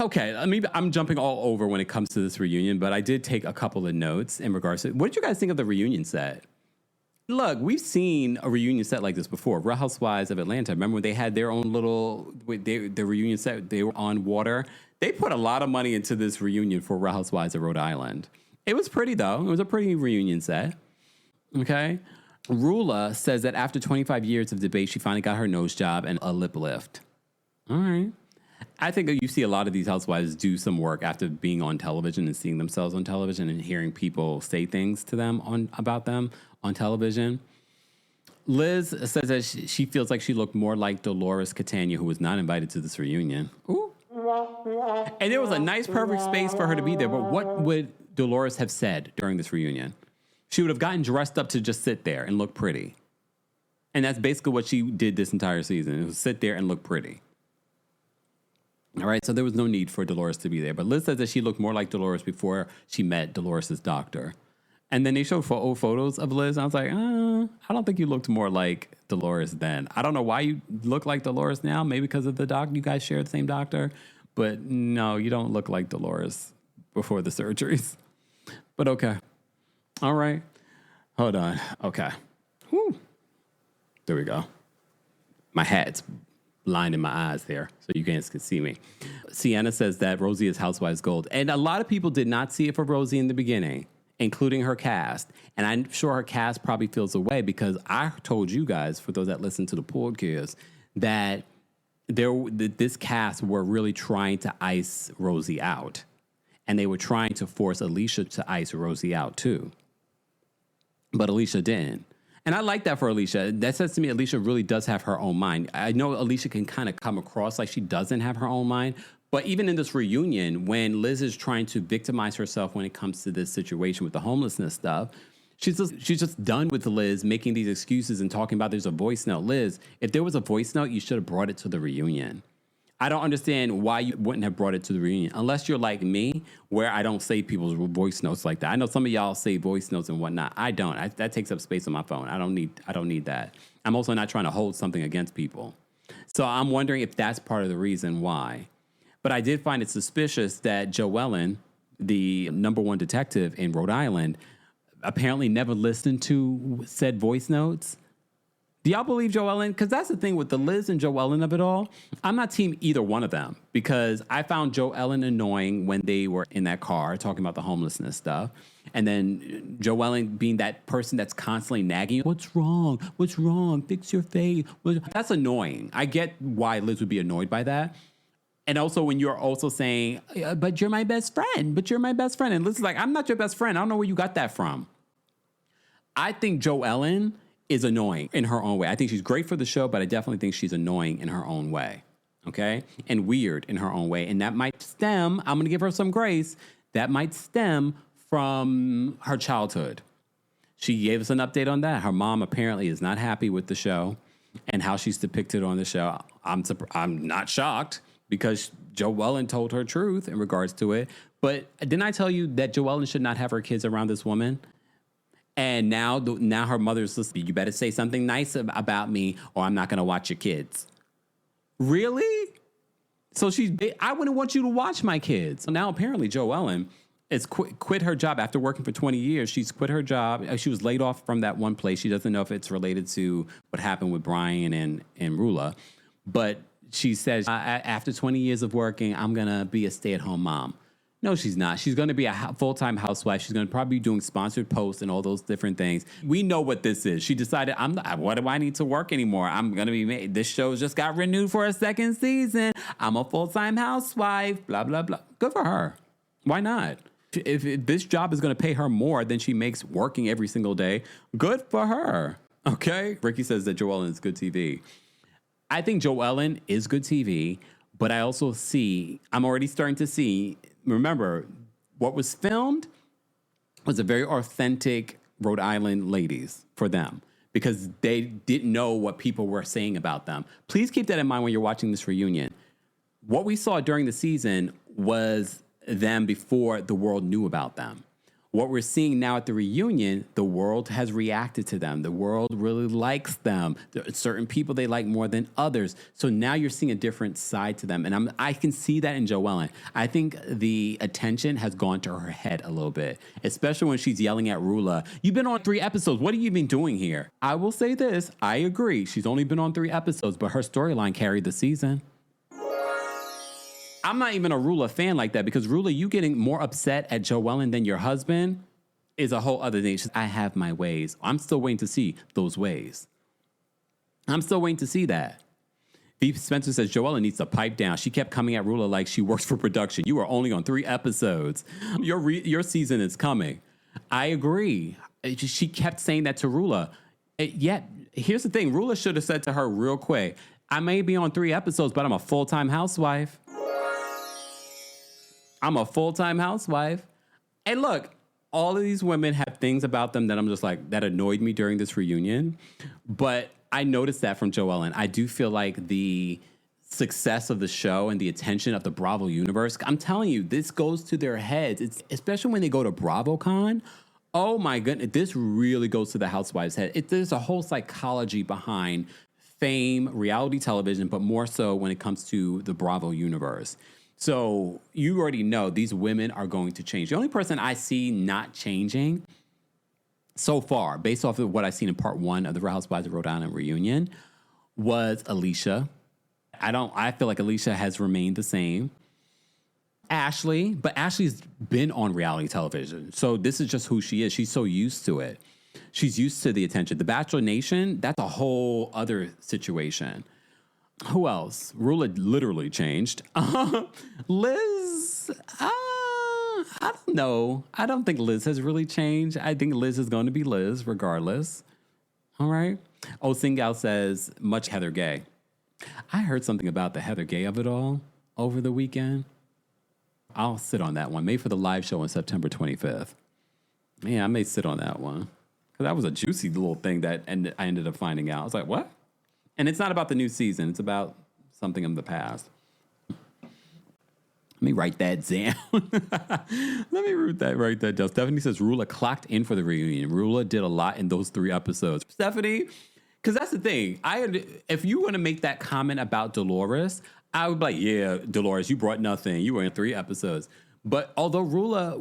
Okay, I'm jumping all over when it comes to this reunion, but I did take a couple of notes in regards to, what did you guys think of the reunion set? Look, we've seen a reunion set like this before. Real Housewives of Atlanta. Remember when they had their own the reunion set, they were on water? They put a lot of money into this reunion for Real Housewives of Rhode Island. It was pretty, though. It was a pretty reunion set. Okay. Rula says that after 25 years of debate, she finally got her nose job and a lip lift. All right. I think you see a lot of these housewives do some work after being on television and seeing themselves on television and hearing people say things to them about them on television. Liz says that she feels like she looked more like Dolores Catania, who was not invited to this reunion. Ooh. And there was a nice, perfect space for her to be there. But what would Dolores have said during this reunion? She would have gotten dressed up to just sit there and look pretty. And that's basically what she did this entire season. It was sit there and look pretty. All right, so there was no need for Dolores to be there. But Liz says that she looked more like Dolores before she met Dolores' doctor. And then they showed old photos of Liz. And I was like, I don't think you looked more like Dolores then. I don't know why you look like Dolores now. Maybe because of the doctor. You guys share the same doctor. But no, you don't look like Dolores before the surgeries. But okay. All right. Hold on. Okay. Whew. There we go. My hat's blinding my eyes there, so you guys can see me. Sienna says that Rosie is Housewives Gold. And a lot of people did not see it for Rosie in the beginning, including her cast. And I'm sure her cast probably feels the way because I told you guys, for those that listen to the podcast, that this cast were really trying to ice Rosie out. And they were trying to force Alicia to ice Rosie out too. But Alicia didn't. And I like that for Alicia. That says to me Alicia really does have her own mind. I know Alicia can kind of come across like she doesn't have her own mind. But even in this reunion, when Liz is trying to victimize herself when it comes to this situation with the homelessness stuff, she's just done with Liz making these excuses and talking about there's a voice note. Liz, if there was a voice note, you should have brought it to the reunion. I don't understand why you wouldn't have brought it to the reunion, unless you're like me, where I don't save people's voice notes like that. I know some of y'all save voice notes and whatnot. I don't. That takes up space on my phone. I don't need that. I'm also not trying to hold something against people. So I'm wondering if that's part of the reason why. But I did find it suspicious that Joellen, the #1 detective in Rhode Island, apparently never listened to said voice notes. Do y'all believe Joellen? Because that's the thing with the Liz and Joellen of it all. I'm not team either one of them because I found Joellen annoying when they were in that car talking about the homelessness stuff. And then Joellen being that person that's constantly nagging you. What's wrong? What's wrong? Fix your face. That's annoying. I get why Liz would be annoyed by that. And also when you're also saying, but you're my best friend. But you're my best friend. And Liz is like, I'm not your best friend. I don't know where you got that from. I think Joellen is annoying in her own way. I think she's great for the show, but I definitely think she's annoying in her own way. Okay? And weird in her own way. And that might stem, I'm going to give her some grace, that might stem from her childhood. She gave us an update on that. Her mom apparently is not happy with the show and how she's depicted on the show. I'm not shocked because Joellen told her truth in regards to it. But didn't I tell you that Joellen should not have her kids around this woman? And now her mother's listening. You better say something nice about me or I'm not going to watch your kids. Really? So I wouldn't want you to watch my kids. So now apparently Joellen has quit her job after working for 20 years. She's quit her job. She was laid off from that one place. She doesn't know if it's related to what happened with Brian and Rula. But she says, after 20 years of working, I'm going to be a stay-at-home mom. No, she's not. She's going to be a full-time housewife. She's going to probably be doing sponsored posts and all those different things. We know what this is. She decided, what do I need to work anymore? I'm going to be made. This show just got renewed for a second season. I'm a full-time housewife, blah, blah, blah. Good for her. Why not? If this job is going to pay her more than she makes working every single day, good for her. Okay? Ricky says that Joellen is good TV. I think Joellen is good TV, but I also I'm already starting to see. Remember, what was filmed was a very authentic Rhode Island ladies for them because they didn't know what people were saying about them. Please keep that in mind when you're watching this reunion. What we saw during the season was them before the world knew about them. What we're seeing now at the reunion, the world has reacted to them. The world really likes them. There are certain people they like more than others. So now you're seeing a different side to them. And I can see that in Joellen. I think the attention has gone to her head a little bit, especially when she's yelling at Rula. You've been on 3 episodes. What have you been doing here? I will say this. I agree. She's only been on 3 episodes, but her storyline carried the season. I'm not even a Rula fan like that because Rula, you getting more upset at Joellen than your husband is a whole other thing. I have my ways. I'm still waiting to see those ways. I'm still waiting to see that. V. Spencer says, Joellen needs to pipe down. She kept coming at Rula like she works for production. You are only on 3 episodes. Your season is coming. I agree. She kept saying that to Rula. Yet, here's the thing. Rula should have said to her real quick, I may be on 3 episodes, but I'm a full-time housewife. I'm a full-time housewife. And look, all of these women have things about them that I'm just like, that annoyed me during this reunion. But I noticed that from Joellen. I do feel like the success of the show and the attention of the Bravo universe, I'm telling you, this goes to their heads. It's especially when they go to BravoCon. Oh my goodness, this really goes to the housewives' head. There's a whole psychology behind fame, reality television, but more so when it comes to the Bravo universe. So you already know these women are going to change. The only person I see not changing so far, based off of what I've seen in part 1 of the Real Housewives of Rhode Island reunion, was Alicia. I feel like Alicia has remained the same. Ashley, but Ashley's been on reality television. So this is just who she is. She's so used to it. She's used to the attention. The Bachelor Nation, that's a whole other situation. Who else? Rula literally changed. Liz, I don't know. I don't think Liz has really changed. I think Liz is going to be Liz regardless. All right. Singal says, much Heather Gay. I heard something about the Heather Gay of it all over the weekend. I'll sit on that one. Maybe for the live show on September 25th. Yeah, I may sit on that one. Because that was a juicy little thing that I ended up finding out. I was like, what? And it's not about the new season. It's about something in the past. Let me write that down. Let me write that down. Stephanie says Rula clocked in for the reunion. Rula did a lot in those 3 episodes. Stephanie, because that's the thing. If you want to make that comment about Dolores, I would be like, yeah, Dolores, you brought nothing. You were in 3 episodes. But although Rula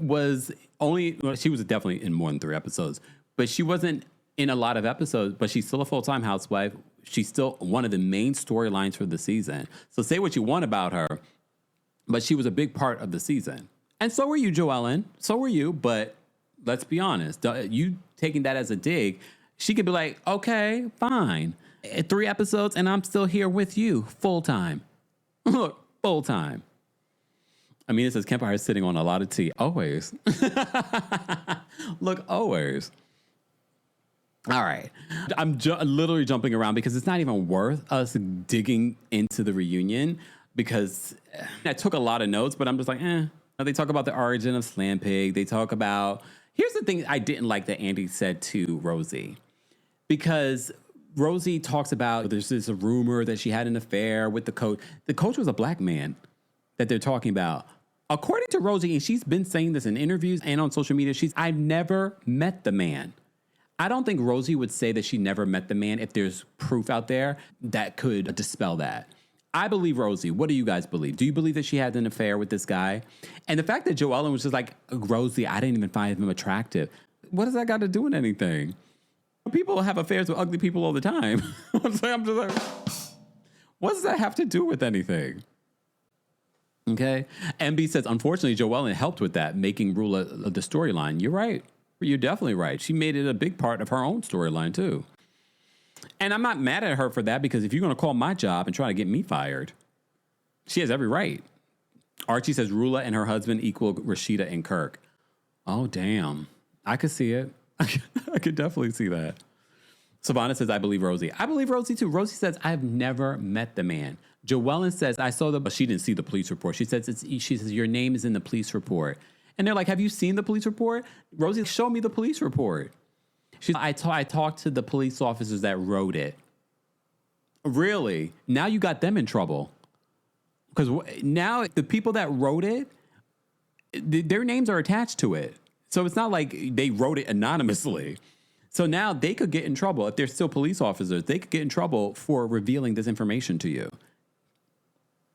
she was definitely in more than 3 episodes, but she wasn't in a lot of episodes, but she's still a full-time housewife. She's still one of the main storylines for the season. So say what you want about her, but she was a big part of the season. And so were you, Joellen. So were you, but let's be honest. You taking that as a dig, she could be like, okay, fine. 3 episodes and I'm still here with you full-time. Look, full-time. I mean, it says Kempire is sitting on a lot of tea. Always. Look, always. All right. I'm literally jumping around because it's not even worth us digging into the reunion because I took a lot of notes, but I'm just like, They talk about the origin of SLAMED. They talk about... Here's the thing I didn't like that Andy said to Rosie. Because Rosie talks about there's this rumor that she had an affair with the coach. The coach was a black man that they're talking about. According to Rosie, and she's been saying this in interviews and on social media, I've never met the man. I don't think Rosie would say that she never met the man if there's proof out there that could dispel that. I believe Rosie. What do you guys believe? Do you believe that she had an affair with this guy? And the fact that Joellen was just like, Rosie, I didn't even find him attractive. What does that got to do with anything? People have affairs with ugly people all the time. I'm just like, what does that have to do with anything? Okay. MB says, unfortunately, Joellen helped with that, making Rula the storyline. You're right. You're definitely right. She made it a big part of her own storyline, too. And I'm not mad at her for that because if you're going to call my job and try to get me fired, she has every right. Archie says Rula and her husband equal Rashida and Kirk. Oh, damn. I could see it. I could definitely see that. Savannah says, I believe Rosie. I believe Rosie, too. Rosie says, I've never met the man. Joellen says, I saw but she didn't see the police report. She says, your name is in the police report. And they're like, have you seen the police report? Rosie, show me the police report. I talked to the police officers that wrote it. Really? Now you got them in trouble. Because now the people that wrote it, their names are attached to it. So it's not like they wrote it anonymously. So now they could get in trouble. If they're still police officers, they could get in trouble for revealing this information to you.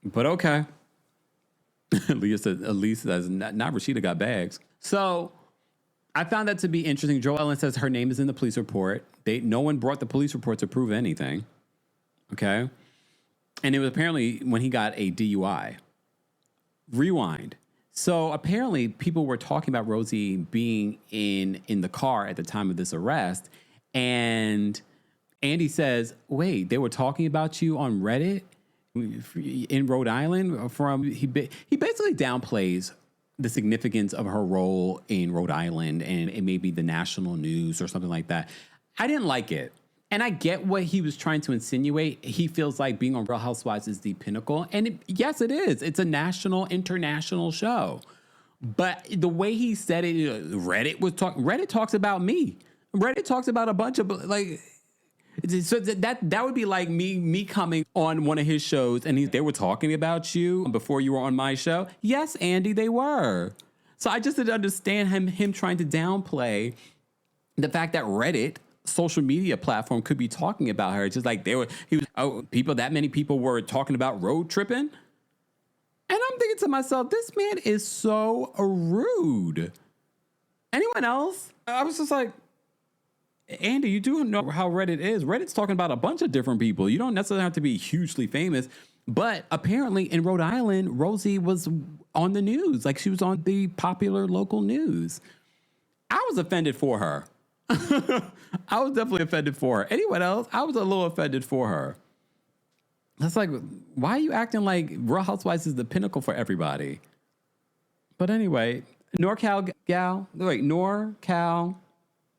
But okay. Leah says, not Rashida got bags. So I found that to be interesting. Joellen says her name is in the police report. No one brought the police report to prove anything. Okay. And it was apparently when he got a DUI. rewind. So apparently people were talking about Rosie being in the car at the time of this arrest. And Andy says, wait, they were talking about you on Reddit in Rhode Island? He basically downplays the significance of her role in Rhode Island, and it may be the national news or something like that. I didn't like it. And I get what he was trying to insinuate. He feels like being on Real Housewives is the pinnacle. And yes, it is. It's a national, international show. But the way he said it, Reddit talks about me. Reddit talks about a bunch of, like, so that would be like me coming on one of his shows and they were talking about you before you were on my show. Yes, Andy, they were. So I just didn't understand him trying to downplay the fact that Reddit, social media platform, could be talking about her. It's just like that many people were talking about road tripping. And I'm thinking to myself, this man is so rude. Anyone else? I was just like, Andy, you do know how Reddit is. Reddit's talking about a bunch of different people. You don't necessarily have to be hugely famous. But apparently in Rhode Island, Rosie was on the news. Like, she was on the popular local news. I was offended for her. I was definitely offended for her. Anyone else? I was a little offended for her. That's like, why are you acting like Real Housewives is the pinnacle for everybody? But anyway, NorCal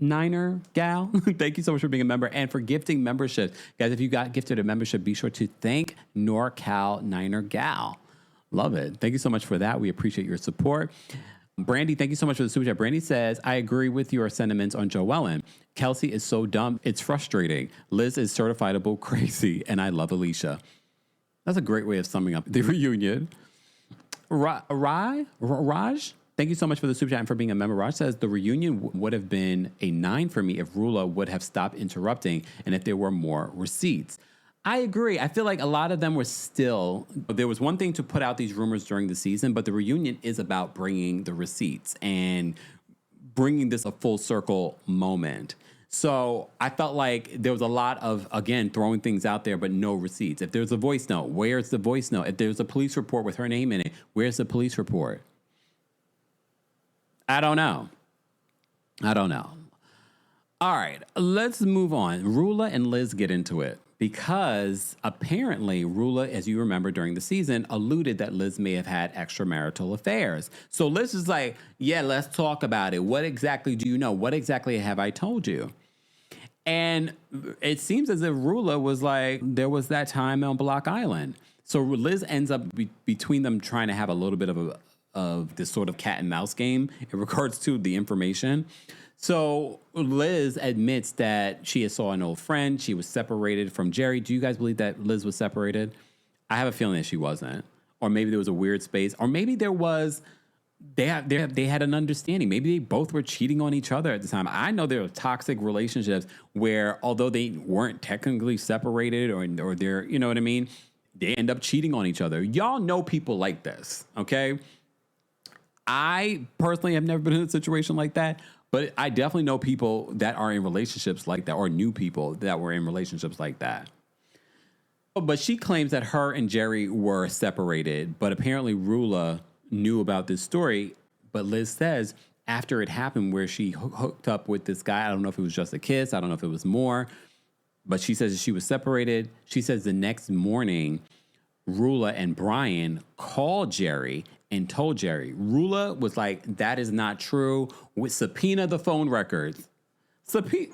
Niner gal, thank you so much for being a member and for gifting membership. Guys, if you got gifted a membership, be sure to thank NorCal Niner gal. Love it. Thank you so much for that. We appreciate your support. Brandy, thank you so much for the super chat. Brandy says, I agree with your sentiments on Joellen. Kelsey is so dumb, it's frustrating. Liz is certifiable crazy, and I love Alicia. That's a great way of summing up the reunion. Raj, thank you so much for the super chat and for being a member. Raj says, the reunion would have been a 9 for me if Rula would have stopped interrupting and if there were more receipts. I agree. I feel like a lot of them were still, there was one thing to put out these rumors during the season, but the reunion is about bringing the receipts and bringing this a full circle moment. So I felt like there was a lot of, again, throwing things out there, but no receipts. If there's a voice note, where's the voice note? If there's a police report with her name in it, where's the police report? I don't know. All right, let's move on. Rula and Liz get into it because apparently Rula, as you remember during the season, alluded that Liz may have had extramarital affairs. So Liz is like, yeah, let's talk about it. What exactly do you know? What exactly have I told you? And it seems as if Rula was like, there was that time on Block Island. So Liz ends up between them trying to have a little bit of this sort of cat and mouse game in regards to the information. So Liz admits that she saw an old friend. She was separated from Jerry. Do you guys believe that Liz was separated? I have a feeling that she wasn't. Or maybe there was a weird space. Or maybe there was, they had an understanding. Maybe they both were cheating on each other at the time. I know there were toxic relationships where although they weren't technically separated or they're, you know what I mean? They end up cheating on each other. Y'all know people like this, okay? I personally have never been in a situation like that. But I definitely know people that are in relationships like that or knew people that were in relationships like that. But she claims that her and Jerry were separated, but apparently Rula knew about this story. But Liz says after it happened where she hooked up with this guy, I don't know if it was just a kiss, I don't know if it was more, but she says she was separated. She says the next morning, Rula and Brian called Jerry and told Jerry. Rula was like, that is not true. With subpoena the phone records. Subpoena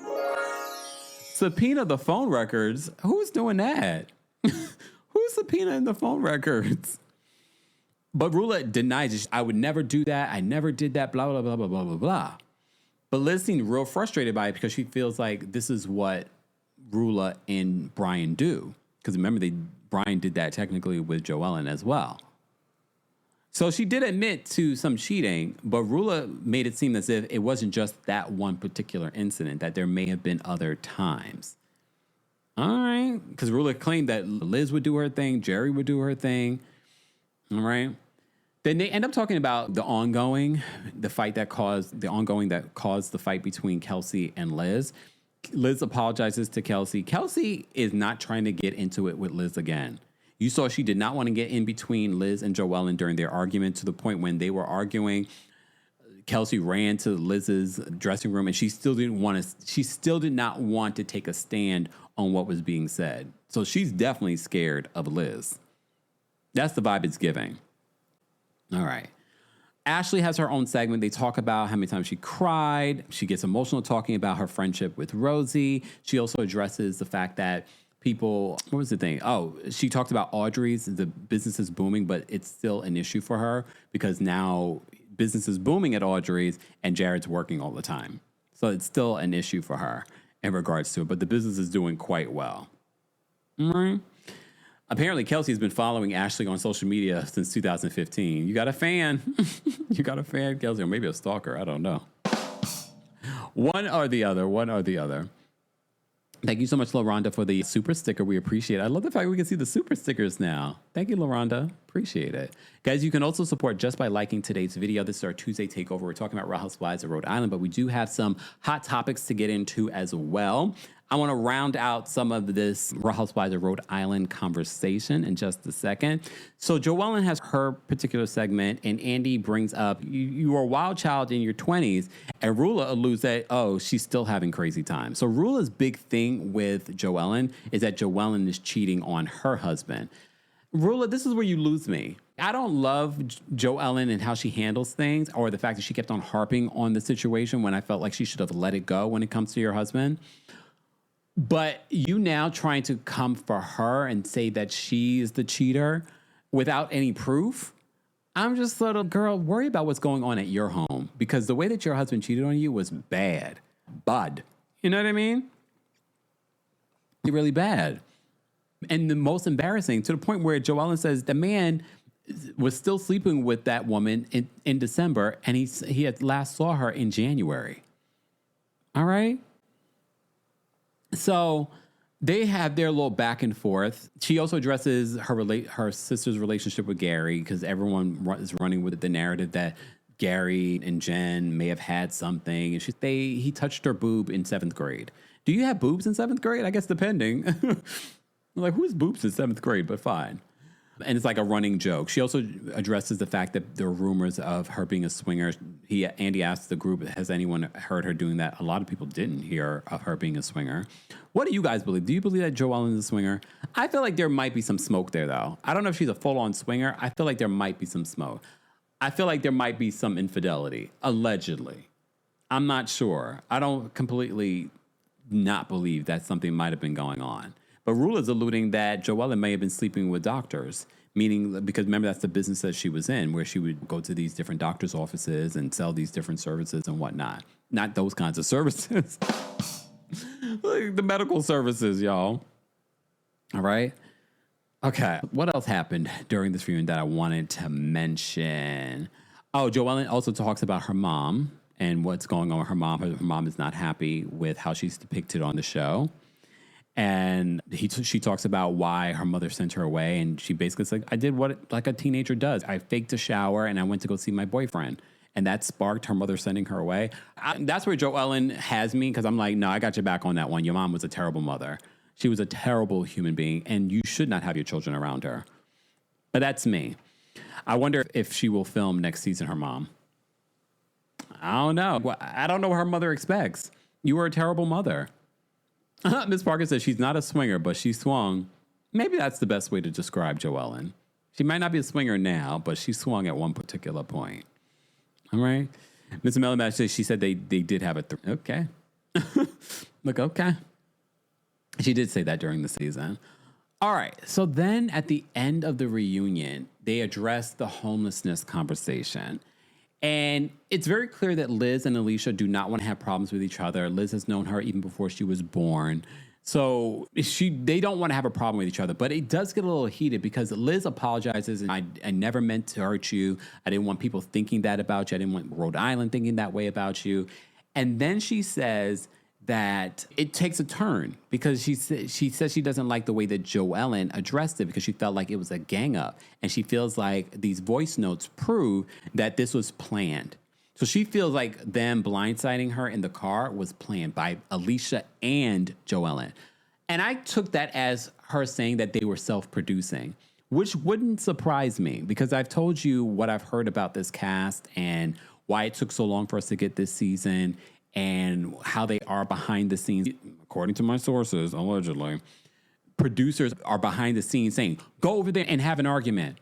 the phone records? Who's doing that? Who's subpoenaing the phone records? But Rula denies it. I would never do that. I never did that, blah, blah, blah, blah, blah, blah, blah. But Liz seemed real frustrated by it because she feels like this is what Rula and Brian do. Because remember, Brian did that technically with Joellen as well. So she did admit to some cheating, but Rula made it seem as if it wasn't just that one particular incident, that there may have been other times. All right. Because Rula claimed that Liz would do her thing, Jerry would do her thing. All right. Then they end up talking about the ongoing that caused the fight between Kelsey and Liz. Liz apologizes to Kelsey. Kelsey is not trying to get into it with Liz again. You saw she did not want to get in between Liz and Joellen during their argument, to the point when they were arguing, Kelsey ran to Liz's dressing room, and she still did not want to take a stand on what was being said. So she's definitely scared of Liz. That's the vibe it's giving. All right. Ashley has her own segment. They talk about how many times she cried. She gets emotional talking about her friendship with Rosie. She also addresses the fact that people, what was the thing? Oh, she talked about Audrey's, the business is booming, but it's still an issue for her because now business is booming at Audrey's and Jared's working all the time. So it's still an issue for her in regards to it, but the business is doing quite well. All right. Apparently, Kelsey's been following Ashley on social media since 2015. You got a fan. You got a fan, Kelsey, or maybe a stalker. I don't know. One or the other. Thank you so much, LaRonda, for the super sticker. We appreciate it. I love the fact we can see the super stickers now. Thank you, LaRonda. Appreciate it. Guys, you can also support just by liking today's video. This is our Tuesday takeover. We're talking about Real Housewives of Rhode Island, but we do have some hot topics to get into as well. I want to round out some of this Real Housewives of Rhode Island conversation in just a second. So Joellen has her particular segment, and Andy brings up, you were a wild child in your 20s, and Rula alludes that, oh, she's still having crazy times. So Rula's big thing with Joellen is that Joellen is cheating on her husband. Rula, this is where you lose me. I don't love Joellen and how she handles things, or the fact that she kept on harping on the situation when I felt like she should have let it go when it comes to your husband. But you now trying to come for her and say that she's the cheater without any proof? I'm just sort of, girl, worry about what's going on at your home, because the way that your husband cheated on you was bad. Bud. You know what I mean? Really bad. And the most embarrassing, to the point where Joellen says the man was still sleeping with that woman in December, and he had last saw her in January. All right? So they have their little back and forth. She also addresses her sister's relationship with Gary, because everyone is running with the narrative that Gary and Jen may have had something. And he touched her boob in 7th grade. Do you have boobs in 7th grade? I guess depending. Like, who's boobs in 7th grade? But fine. And it's like a running joke. She also addresses the fact that there are rumors of her being a swinger. Andy asked the group, has anyone heard her doing that? A lot of people didn't hear of her being a swinger. What do you guys believe? Do you believe that Joellen is a swinger? I feel like there might be some smoke there, though. I don't know if she's a full-on swinger. I feel like there might be some smoke. I feel like there might be some infidelity, allegedly. I'm not sure. I don't completely not believe that something might have been going on. But Rula's alluding that Joellen may have been sleeping with doctors, meaning, because remember, that's the business that she was in, where she would go to these different doctors' offices and sell these different services and whatnot. Not those kinds of services. Like the medical services, y'all. All right? Okay. What else happened during this reunion that I wanted to mention? Oh, Joellen also talks about her mom and what's going on with her mom. Her mom is not happy with how she's depicted on the show. And she talks about why her mother sent her away. And she basically said, I did what like a teenager does. I faked a shower and I went to go see my boyfriend. And that sparked her mother sending her away. That's where Joellen has me, because I'm like, no, I got your back on that one. Your mom was a terrible mother. She was a terrible human being, and you should not have your children around her. But that's me. I wonder if she will film next season, her mom. I don't know. Well, I don't know what her mother expects. You were a terrible mother. Miss Parker says she's not a swinger, but she swung. Maybe that's the best way to describe Joellen. She might not be a swinger now, but she swung at one particular point. All right. Miss Melamash says she said they did have a okay. Look, okay. She did say that during the season. All right. So then at the end of the reunion, they addressed the homelessness conversation. And it's very clear that Liz and Alicia do not want to have problems with each other. Liz has known her even before she was born. So they don't want to have a problem with each other. But it does get a little heated because Liz apologizes, and I never meant to hurt you. I didn't want people thinking that about you. I didn't want Rhode Island thinking that way about you. And then she says that it takes a turn because she says she doesn't like the way that Joellen addressed it because she felt like it was a gang up. And she feels like these voice notes prove that this was planned. So she feels like them blindsiding her in the car was planned by Alicia and Joellen. And I took that as her saying that they were self-producing, which wouldn't surprise me because I've told you what I've heard about this cast and why it took so long for us to get this season and how they are behind the scenes. According to my sources, allegedly, producers are behind the scenes saying, go over there and have an argument.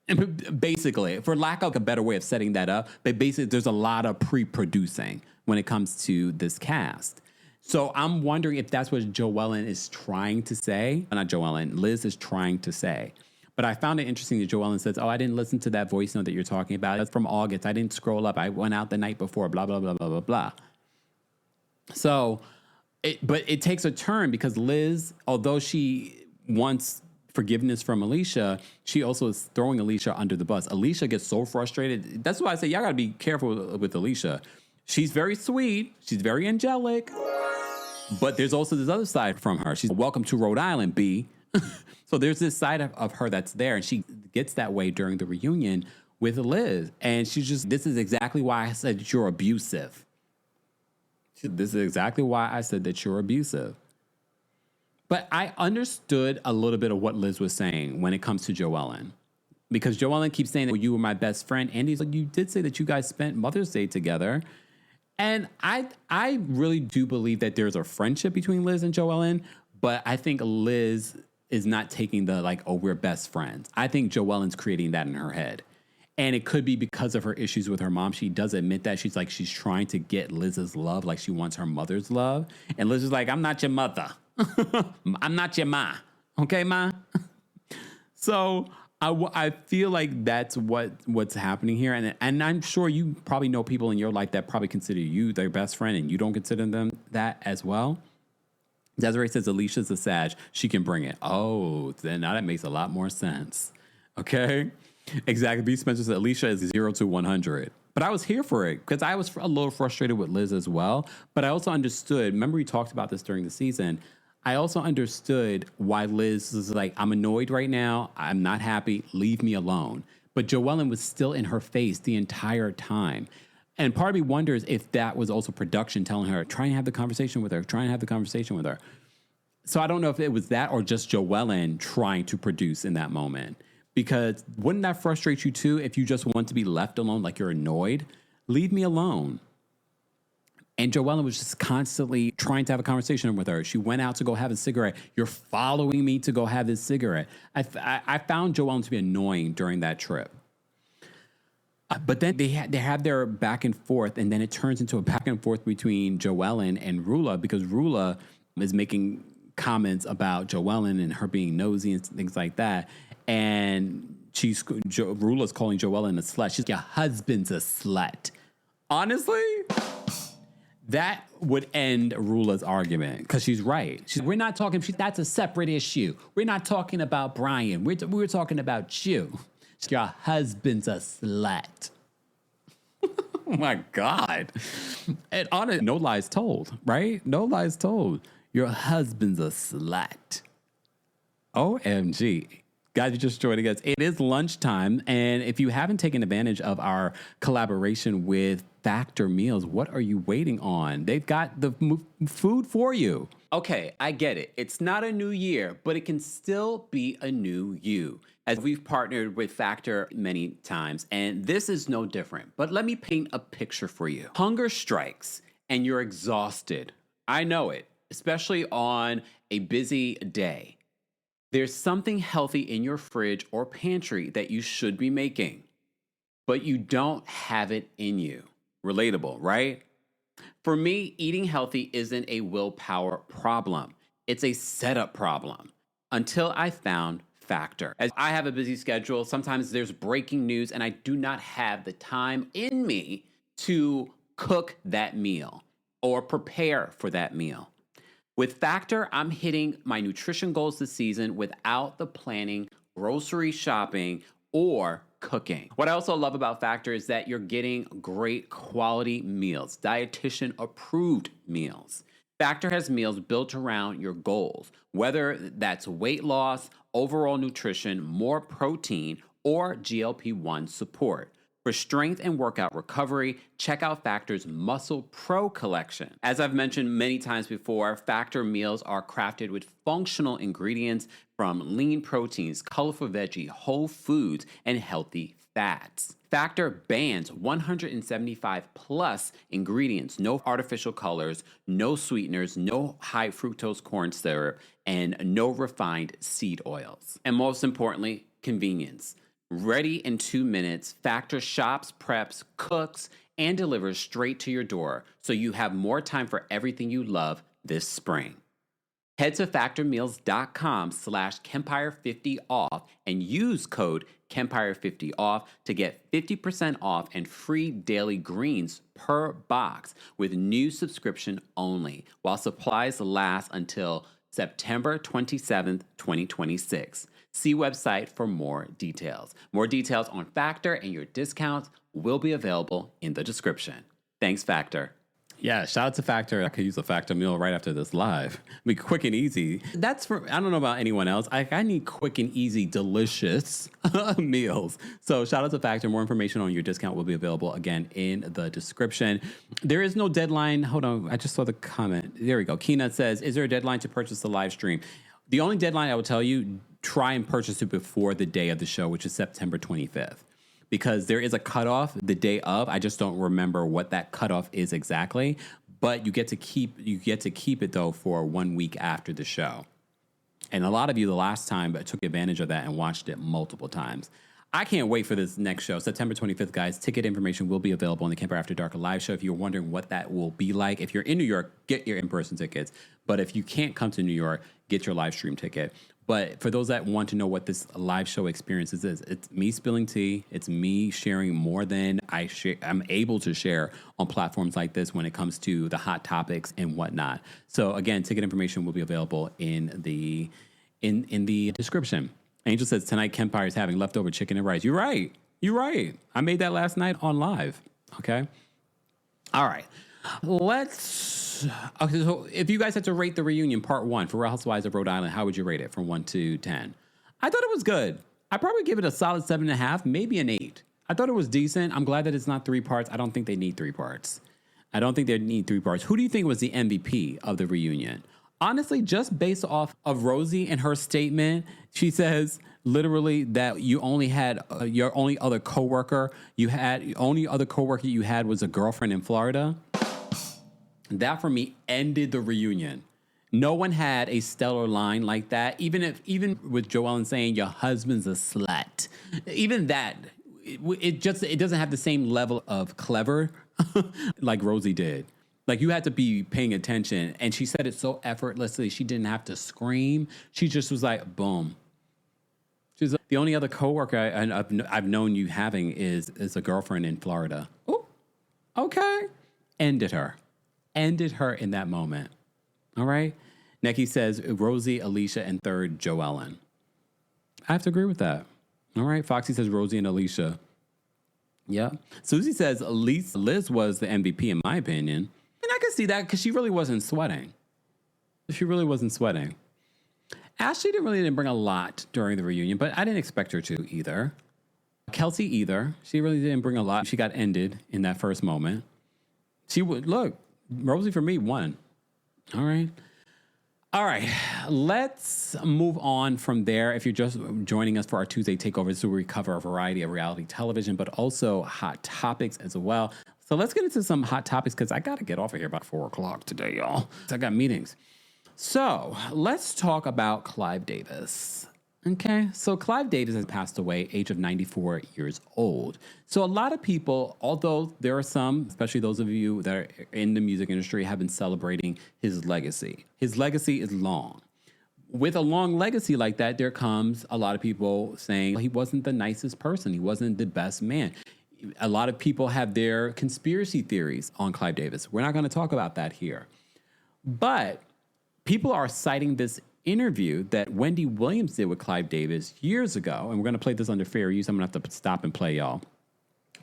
And basically, for lack of a better way of setting that up, but basically there's a lot of pre-producing when it comes to this cast. So I'm wondering if that's what Joellen is trying to say. Not Joellen, Liz is trying to say. But I found it interesting that Joellen says, oh, I didn't listen to that voice note that you're talking about. It's from August. I didn't scroll up. I went out the night before, blah, blah, blah, blah, blah, blah. So, but it takes a turn because Liz, although she wants forgiveness from Alicia, she also is throwing Alicia under the bus. Alicia gets so frustrated. That's why I say y'all got to be careful with Alicia. She's very sweet. She's very angelic. But there's also this other side from her. She's welcome to Rhode Island, B. So there's this side of her that's there, and she gets that way during the reunion with Liz. And she's just, this is exactly why I said that you're abusive. This is exactly why I said that you're abusive. But I understood a little bit of what Liz was saying when it comes to Joellen. Because Joellen keeps saying that you were my best friend. Andy's like, you did say that you guys spent Mother's Day together. And I really do believe that there's a friendship between Liz and Joellen. But I think Liz is not taking the like, oh, we're best friends. I think Joellen's creating that in her head. And it could be because of her issues with her mom. She does admit that. She's like, she's trying to get Liz's love like she wants her mother's love. And Liz is like, I'm not your mother. I'm not your ma. Okay, ma? So I feel like that's what's happening here. And I'm sure you probably know people in your life that probably consider you their best friend and you don't consider them that as well. Desiree says Alicia's a Sag. She can bring it. Oh, then now that makes a lot more sense. Okay? Exactly. B. Spencer said Alicia is 0 to 100. But I was here for it because I was a little frustrated with Liz as well. But I also understood, remember we talked about this during the season, I also understood why Liz was like, I'm annoyed right now. I'm not happy. Leave me alone. But Joellen was still in her face the entire time. And part of me wonders if that was also production telling her, try and have the conversation with her, try and have the conversation with her. So I don't know if it was that or just Joellen trying to produce in that moment. Because wouldn't that frustrate you too if you just want to be left alone, like you're annoyed? Leave me alone. And Joellen was just constantly trying to have a conversation with her. She went out to go have a cigarette. You're following me to go have this cigarette. I found Joellen to be annoying during that trip. But then they have their back and forth, and then it turns into a back and forth between Joellen and Rula because Rula is making comments about Joellen and her being nosy and things like that. And Rula's calling Joellen a slut. She's like, your husband's a slut. Honestly, that would end Rula's argument because she's right. We're not talking, that's a separate issue. We're not talking about Brian. We're talking about you. Your husband's a slut. Oh my God. And honestly, no lies told, right? No lies told. Your husband's a slut. OMG. Guys, you're just joining us. It is lunchtime. And if you haven't taken advantage of our collaboration with Factor Meals, what are you waiting on? They've got the food for you. Okay, I get it. It's not a new year, but it can still be a new you. As we've partnered with Factor many times, and this is no different. But let me paint a picture for you. Hunger strikes and you're exhausted. I know it, especially on a busy day. There's something healthy in your fridge or pantry that you should be making, but you don't have it in you. Relatable, right? For me, eating healthy isn't a willpower problem. It's a setup problem until I found Factor. As I have a busy schedule, sometimes there's breaking news and I do not have the time in me to cook that meal or prepare for that meal. With Factor, I'm hitting my nutrition goals this season without the planning, grocery shopping, or cooking. What I also love about Factor is that you're getting great quality meals, dietitian approved meals. Factor has meals built around your goals, whether that's weight loss, overall nutrition, more protein, or GLP-1 support. For strength and workout recovery, check out Factor's Muscle Pro collection. As I've mentioned many times before, Factor meals are crafted with functional ingredients from lean proteins, colorful veggie, whole foods, and healthy fats. Factor bans 175 plus ingredients, no artificial colors, no sweeteners, no high fructose corn syrup, and no refined seed oils. And most importantly, convenience. Ready in 2 minutes, Factor shops, preps, cooks, and delivers straight to your door so you have more time for everything you love this spring. Head to factormeals.com/Kempire50 off and use code Kempire50 off to get 50% off and free daily greens per box with new subscription only while supplies last until September 27th, 2026. See website for more details. More details on Factor and your discounts will be available in the description. Thanks, Factor. Yeah, shout out to Factor. I could use a Factor meal right after this live. Be quick and easy. That's for, I don't know about anyone else. I need quick and easy, delicious meals. So shout out to Factor. More information on your discount will be available again in the description. There is no deadline. Hold on. I just saw the comment. There we go. Keena says, is there a deadline to purchase the live stream? The only deadline I will tell you, try and purchase it before the day of the show, which is September 25th. Because there is a cutoff the day of. I just don't remember what that cutoff is exactly. But you get to keep it though for 1 week after the show. And a lot of you the last time took advantage of that and watched it multiple times. I can't wait for this next show, September 25th, guys. Ticket information will be available on the Kempire After Dark live show. If you're wondering what that will be like, if you're in New York, get your in-person tickets. But if you can't come to New York, get your live stream ticket. But for those that want to know what this live show experience is, it's me spilling tea. It's me sharing more than I'm able to share on platforms like this when it comes to the hot topics and whatnot. So again, ticket information will be available in the description. Angel says tonight Kempire is having leftover chicken and rice. You're right. I made that last night on live. Okay. All right. Okay, so if you guys had to rate the reunion part 1 for Real Housewives of Rhode Island, how would you rate it from 1 to 10? I thought it was good. I'd probably give it a solid 7.5, maybe an 8. I thought it was decent. I'm glad that it's not 3 parts. I don't think they need 3 parts. Who do you think was the MVP of the reunion? Honestly, just based off of Rosie and her statement, she says literally that you only had your only other coworker you had was a girlfriend in Florida. That for me ended the reunion. No one had a stellar line like that. Even with Joellen saying your husband's a slut, even that it doesn't have the same level of clever like Rosie did. Like you had to be paying attention, and she said it so effortlessly. She didn't have to scream. She just was like, boom. She's like, the only other coworker I've known you having is a girlfriend in Florida. Oh, okay. Ended her in that moment. All right. Neki says Rosie, Alicia, and third Joellen. I have to agree with that. All right. Foxy says Rosie and Alicia. Yeah. Susie says Liz was the MVP in my opinion. And I can see that because she really wasn't sweating. Ashley didn't bring a lot during the reunion, but I didn't expect her to either. Kelsey either. She really didn't bring a lot. She got ended in that first moment. Rosie for me won. All right. Let's move on from there. If you're just joining us for our Tuesday takeovers, so we cover a variety of reality television, but also hot topics as well. So let's get into some hot topics because I got to get off of here by 4 o'clock today, y'all. I got meetings. So let's talk about Clive Davis. Okay, so Clive Davis has passed away, age of 94 years old. So a lot of people, although there are some, especially those of you that are in the music industry, have been celebrating his legacy. His legacy is long. With a long legacy like that, there comes a lot of people saying he wasn't the nicest person. He wasn't the best man. A lot of people have their conspiracy theories on Clive Davis. We're not going to talk about that here. But people are citing this interview that Wendy Williams did with Clive Davis years ago, and we're going to play this under fair use. I'm going to have to stop and play, y'all.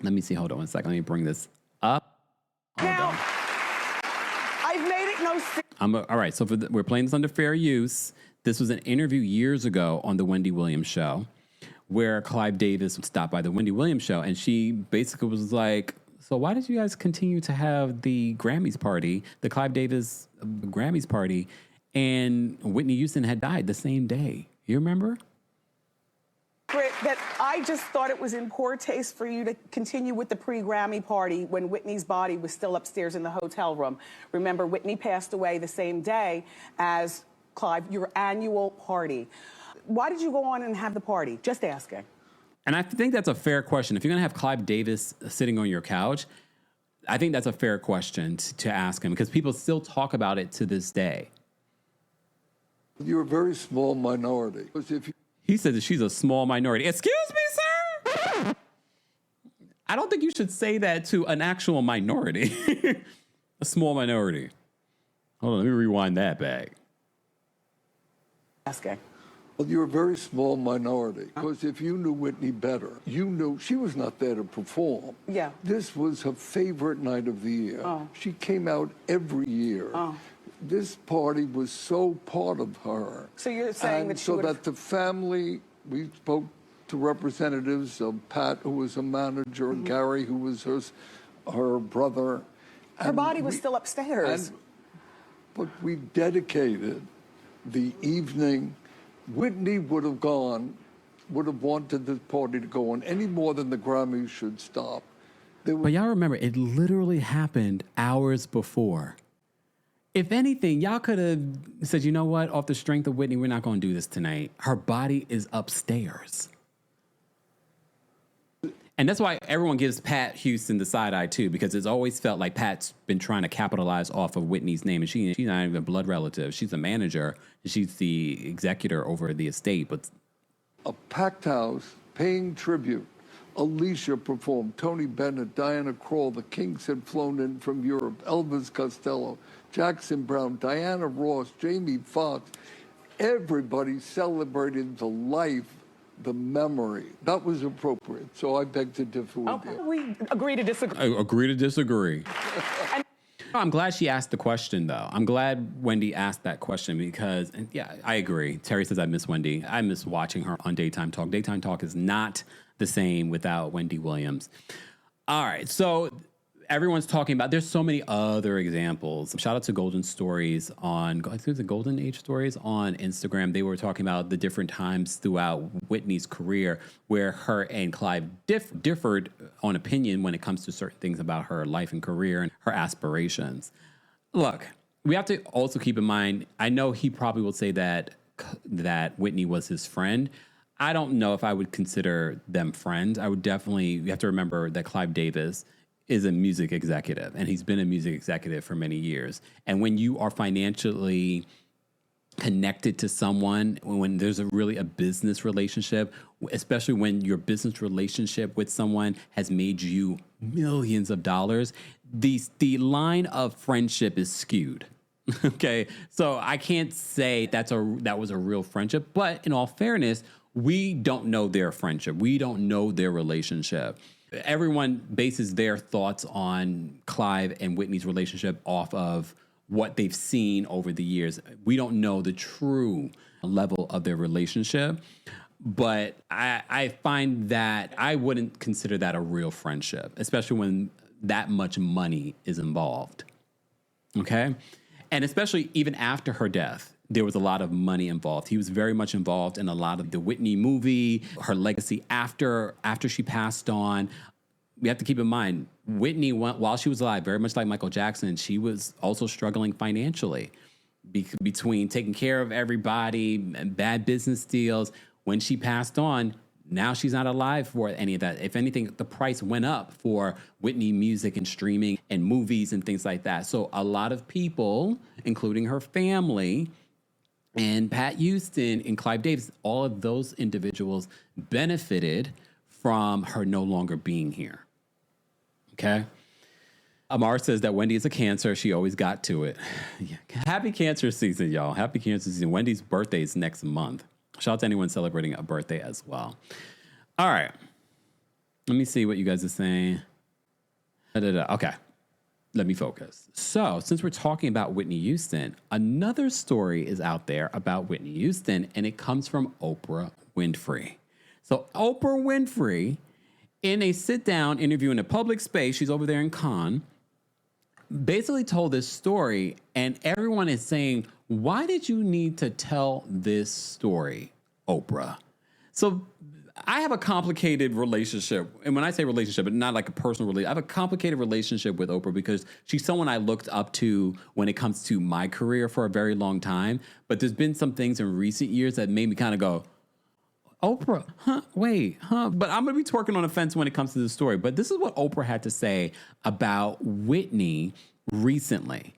Let me see. Hold on one second. Let me bring this up. Now, I've made it no secret. All right, so we're playing this under fair use. This was an interview years ago on the Wendy Williams show where Clive Davis stopped by the Wendy Williams show, and she basically was like, so why did you guys continue to have the Grammys party, the Clive Davis Grammys party, and Whitney Houston had died the same day? You remember? That I just thought it was in poor taste for you to continue with the pre-Grammy party when Whitney's body was still upstairs in the hotel room. Remember, Whitney passed away the same day as Clive, your annual party. Why did you go on and have the party? Just asking. And I think that's a fair question. If you're going to have Clive Davis sitting on your couch, I think that's a fair question to ask him, because people still talk about it to this day. You're a very small minority. He said that she's a small minority. Excuse me, sir? I don't think you should say that to an actual minority. A small minority. Hold on, let me rewind that back. Asking. Well, you're a very small minority, because if you knew Whitney better, you knew she was not there to perform. Yeah. This was her favorite night of the year. Oh. She came out every year. Oh. This party was so part of her. So you're saying that she so would've... that the family, we spoke to representatives of Pat, who was a manager, and Gary, who was her brother. Her body was still upstairs. But we dedicated the evening. Whitney would have wanted this party to go on any more than the Grammys should stop. But y'all remember, it literally happened hours before. If anything, y'all could have said, you know what, off the strength of Whitney, we're not going to do this tonight. Her body is upstairs. And that's why everyone gives Pat Houston the side eye, too, because it's always felt like Pat's been trying to capitalize off of Whitney's name. And she's not even a blood relative. She's a manager. She's the executor over the estate. But a packed house paying tribute. Alicia performed, Tony Bennett, Diana Krall, the Kinks had flown in from Europe, Elvis Costello, Jackson Brown, Diana Ross, Jamie Foxx. Everybody celebrated the life, the memory. That was appropriate. So I beg to differ with you. We agree to disagree. I agree to disagree. I'm glad she asked the question, though. I'm glad Wendy asked that question because, and yeah, I agree. Terry says I miss Wendy. I miss watching her on Daytime Talk. Daytime Talk is not the same without Wendy Williams. All right, so everyone's talking about, there's so many other examples. Shout out to Golden Stories I think it was the Golden Age Stories on Instagram. They were talking about the different times throughout Whitney's career where her and Clive differed on opinion when it comes to certain things about her life and career and her aspirations. Look, we have to also keep in mind, I know he probably will say that Whitney was his friend. I don't know if I would consider them friends. I would definitely, you have to remember that Clive Davis is a music executive, and he's been a music executive for many years. And when you are financially connected to someone, when there's a business relationship, especially when your business relationship with someone has made you millions of dollars, the line of friendship is skewed. Okay, so I can't say that was a real friendship, but in all fairness, we don't know their friendship. We don't know their relationship. Everyone bases their thoughts on Clive and Whitney's relationship off of what they've seen over the years. We don't know the true level of their relationship, but I find that I wouldn't consider that a real friendship, especially when that much money is involved. Okay? And especially even after her death, there was a lot of money involved. He was very much involved in a lot of the Whitney movie, her legacy after she passed on. We have to keep in mind, Whitney, while she was alive, very much like Michael Jackson, she was also struggling financially between taking care of everybody and bad business deals. When she passed on, now she's not alive for any of that. If anything, the price went up for Whitney music and streaming and movies and things like that. So a lot of people, including her family, and Pat Houston and Clive Davis, all of those individuals benefited from her no longer being here. Okay? Amar says that Wendy is a Cancer. She always got to it. Yeah. Happy Cancer season, y'all. Happy Cancer season. Wendy's birthday is next month. Shout out to anyone celebrating a birthday as well. All right. Let me see what you guys are saying. Okay. Let me focus. So, since we're talking about Whitney Houston, another story is out there about Whitney Houston, and it comes from Oprah Winfrey. So Oprah Winfrey, in a sit-down interview in a public space, she's over there in Cannes, basically told this story, and everyone is saying, why did you need to tell this story, Oprah? So I have a complicated relationship. And when I say relationship, it's not like a personal relationship. I have a complicated relationship with Oprah because she's someone I looked up to when it comes to my career for a very long time. But there's been some things in recent years that made me kind of go, Oprah, wait. But I'm going to be twerking on the fence when it comes to this story. But this is what Oprah had to say about Whitney recently.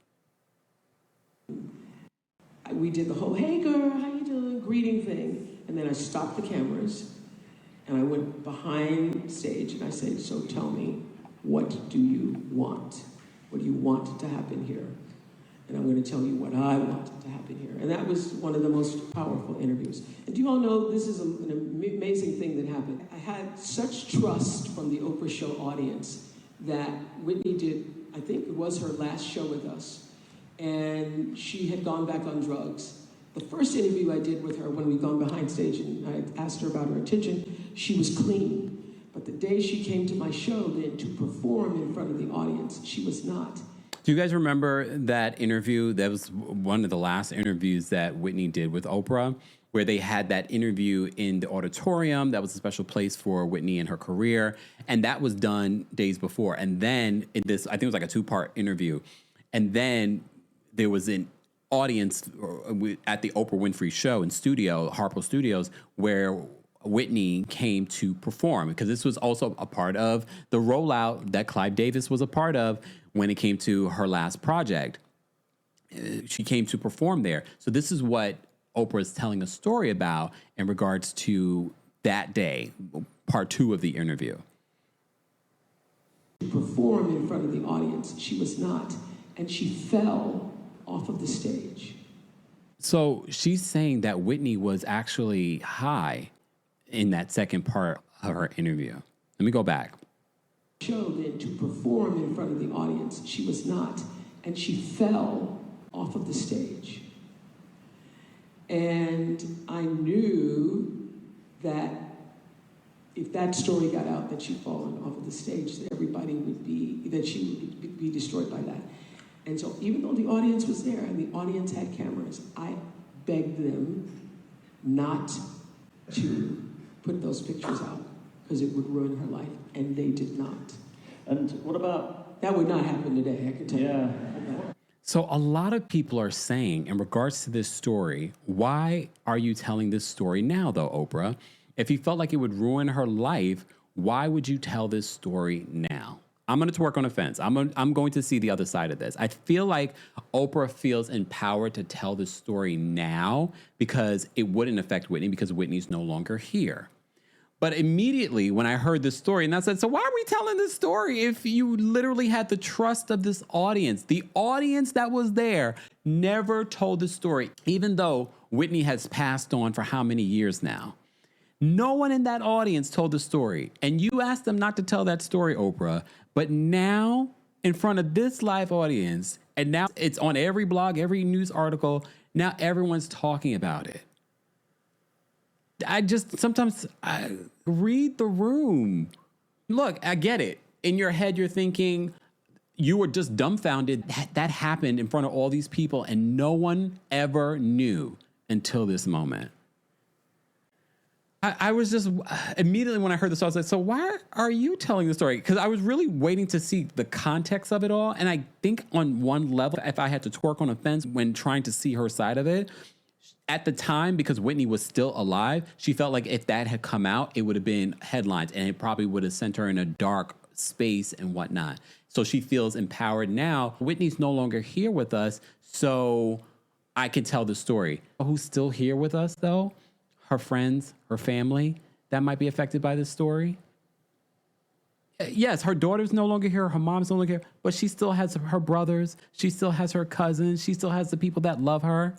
We did the whole, hey girl, how you doing, greeting thing. And then I stopped the cameras and I went behind stage and I said, so tell me, what do you want? What do you want to happen here? And I'm going to tell you what I want to happen here. And that was one of the most powerful interviews. And do you all know this is an amazing thing that happened? I had such trust from the Oprah show audience that Whitney did, I think it was her last show with us. And she had gone back on drugs. The first interview I did with her when we'd gone behind stage and I asked her about her attention, she was clean. But the day she came to my show then to perform in front of the audience, she was not. Do you guys remember that interview? That was one of the last interviews that Whitney did with Oprah, where they had that interview in the auditorium. That was a special place for Whitney in her career. And that was done days before. And then in this, I think it was like a 2-part interview. And then there was an audience at the Oprah Winfrey show in studio, Harpo Studios, where Whitney came to perform, because this was also a part of the rollout that Clive Davis was a part of when it came to her last project. She came to perform there. So this is what Oprah is telling a story about in regards to that day, part 2 of the interview. To perform in front of the audience, she was not, and she fell off of the stage. So she's saying that Whitney was actually high in that second part of her interview. Let me go back. Show then to perform in front of the audience, she was not, and she fell off of the stage. And I knew that if that story got out that she'd fallen off of the stage, that she would be destroyed by that. And so even though the audience was there and the audience had cameras, I begged them not to put those pictures out because it would ruin her life, and they did not. And what about... That would not happen today, I can tell you. So a lot of people are saying, in regards to this story, why are you telling this story now, though, Oprah? If you felt like it would ruin her life, why would you tell this story now? I'm going to work on a fence. I'm going to see the other side of this. I feel like Oprah feels empowered to tell this story now because it wouldn't affect Whitney because Whitney's no longer here. But immediately when I heard this story, and I said, so why are we telling this story if you literally had the trust of this audience? The audience that was there never told the story, even though Whitney has passed on for how many years now? No one in that audience told the story. And you asked them not to tell that story, Oprah. But now, in front of this live audience, and now it's on every blog, every news article, now everyone's talking about it. Sometimes I read the room. Look, I get it. In your head, you're thinking, you were just dumbfounded. That happened in front of all these people, and no one ever knew until this moment. I was just immediately when I heard this, I was like, so why are you telling the story? Because I was really waiting to see the context of it all. And I think on one level, if I had to twerk on a fence when trying to see her side of it, at the time, because Whitney was still alive, she felt like if that had come out, it would have been headlines and it probably would have sent her in a dark space and whatnot. So she feels empowered now. Whitney's no longer here with us, so I can tell the story. Who's still here with us, though? Her friends, her family, that might be affected by this story. Yes, her daughter's no longer here, her mom's no longer here, but she still has her brothers, she still has her cousins, she still has the people that love her.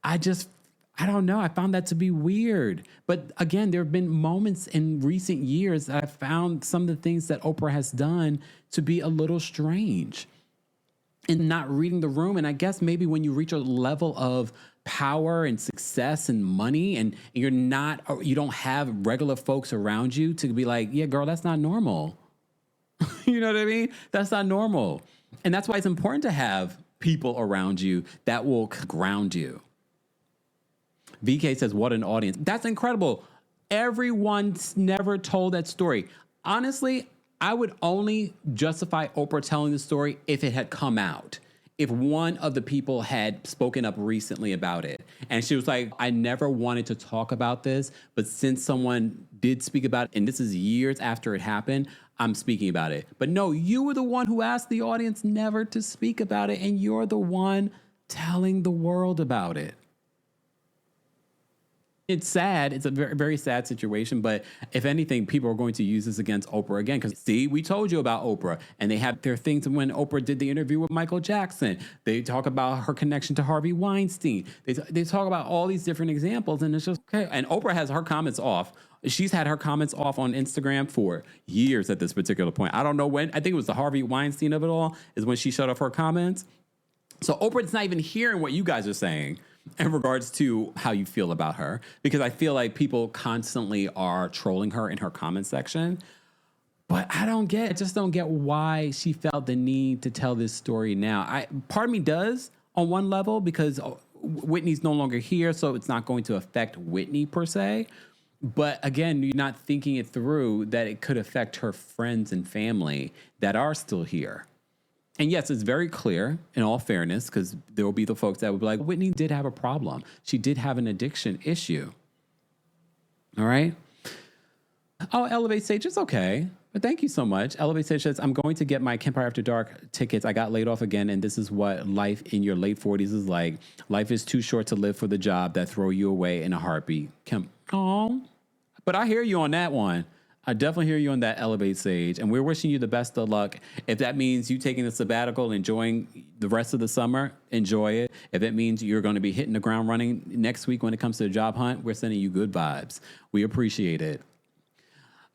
I don't know. I found that to be weird. But again, there have been moments in recent years that I found some of the things that Oprah has done to be a little strange and not reading the room. And I guess maybe when you reach a level of power and success and money, and you don't have regular folks around you to be like, yeah, girl, that's not normal. You know what I mean? That's not normal. And that's why it's important to have people around you that will ground you. VK says, what an audience. That's incredible. Everyone's never told that story. Honestly, I would only justify Oprah telling the story if it had come out. If one of the people had spoken up recently about it. And she was like, I never wanted to talk about this, but since someone did speak about it, and this is years after it happened, I'm speaking about it. But no, you were the one who asked the audience never to speak about it, and you're the one telling the world about it. It's sad. It's a very, very sad situation. But if anything, people are going to use this against Oprah again. Because, see, we told you about Oprah. And they have their things when Oprah did the interview with Michael Jackson. They talk about her connection to Harvey Weinstein. They talk about all these different examples. And it's just, okay. And Oprah has her comments off. She's had her comments off on Instagram for years at this particular point. I don't know when. I think it was the Harvey Weinstein of it all is when she shut off her comments. So Oprah's not even hearing what you guys are saying in regards to how you feel about her, because I feel like people constantly are trolling her in her comment section. But I just don't get why she felt the need to tell this story now. Part of me does on one level, because Whitney's no longer here, so it's not going to affect Whitney per se. But again, you're not thinking it through that it could affect her friends and family that are still here. And yes, it's very clear, in all fairness, because there will be the folks that will be like, Whitney did have a problem. She did have an addiction issue. All right? Oh, Elevate Sage, it's okay. But thank you so much. Elevate Sage says, I'm going to get my Kempire After Dark tickets. I got laid off again, and this is what life in your late 40s is like. Life is too short to live for the job that throw you away in a heartbeat. Oh, but I hear you on that one. I definitely hear you on that, Elevate Sage. And we're wishing you the best of luck. If that means you taking a sabbatical, enjoying the rest of the summer, enjoy it. If it means you're going to be hitting the ground running next week when it comes to the job hunt, we're sending you good vibes. We appreciate it.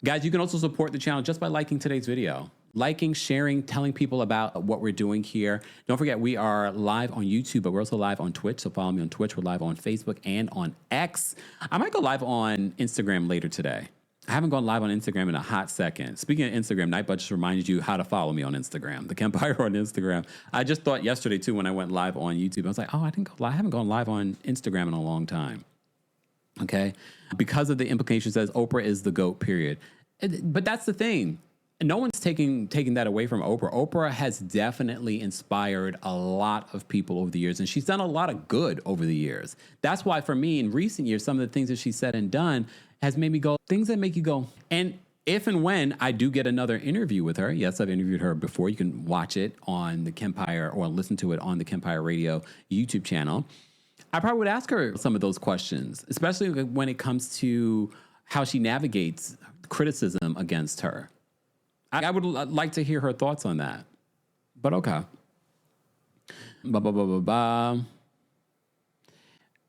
Guys, you can also support the channel just by liking today's video. Liking, sharing, telling people about what we're doing here. Don't forget, we are live on YouTube, but we're also live on Twitch. So follow me on Twitch. We're live on Facebook and on X. I might go live on Instagram later today. I haven't gone live on Instagram in a hot second. Speaking of Instagram, Nightbot just reminded you how to follow me on Instagram. The Kempire on Instagram. I just thought yesterday, too, when I went live on YouTube, I was like, oh, I haven't gone live on Instagram in a long time. Okay? Because of the implications as Oprah is the GOAT, period. But that's the thing. No one's taking that away from Oprah. Oprah has definitely inspired a lot of people over the years, and she's done a lot of good over the years. That's why, for me, in recent years, some of the things that she said and done has made me go, things that make you go. And if and when I do get another interview with her, yes, I've interviewed her before. You can watch it on the Kempire or listen to it on the Kempire Radio YouTube channel. I probably would ask her some of those questions, especially when it comes to how she navigates criticism against her. I would like to hear her thoughts on that. But okay.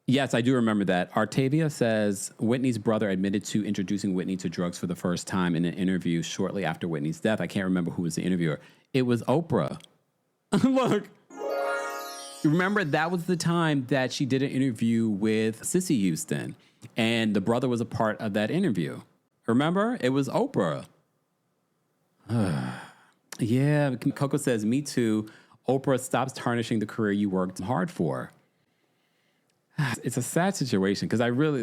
Yes, I do remember that. Artavia says, Whitney's brother admitted to introducing Whitney to drugs for the first time in an interview shortly after Whitney's death. I can't remember who was the interviewer. It was Oprah. Look. Remember, that was the time that she did an interview with Cissy Houston, and the brother was a part of that interview. Remember? It was Oprah. Yeah, Coco says, me too. Oprah stops tarnishing the career you worked hard for. It's a sad situation because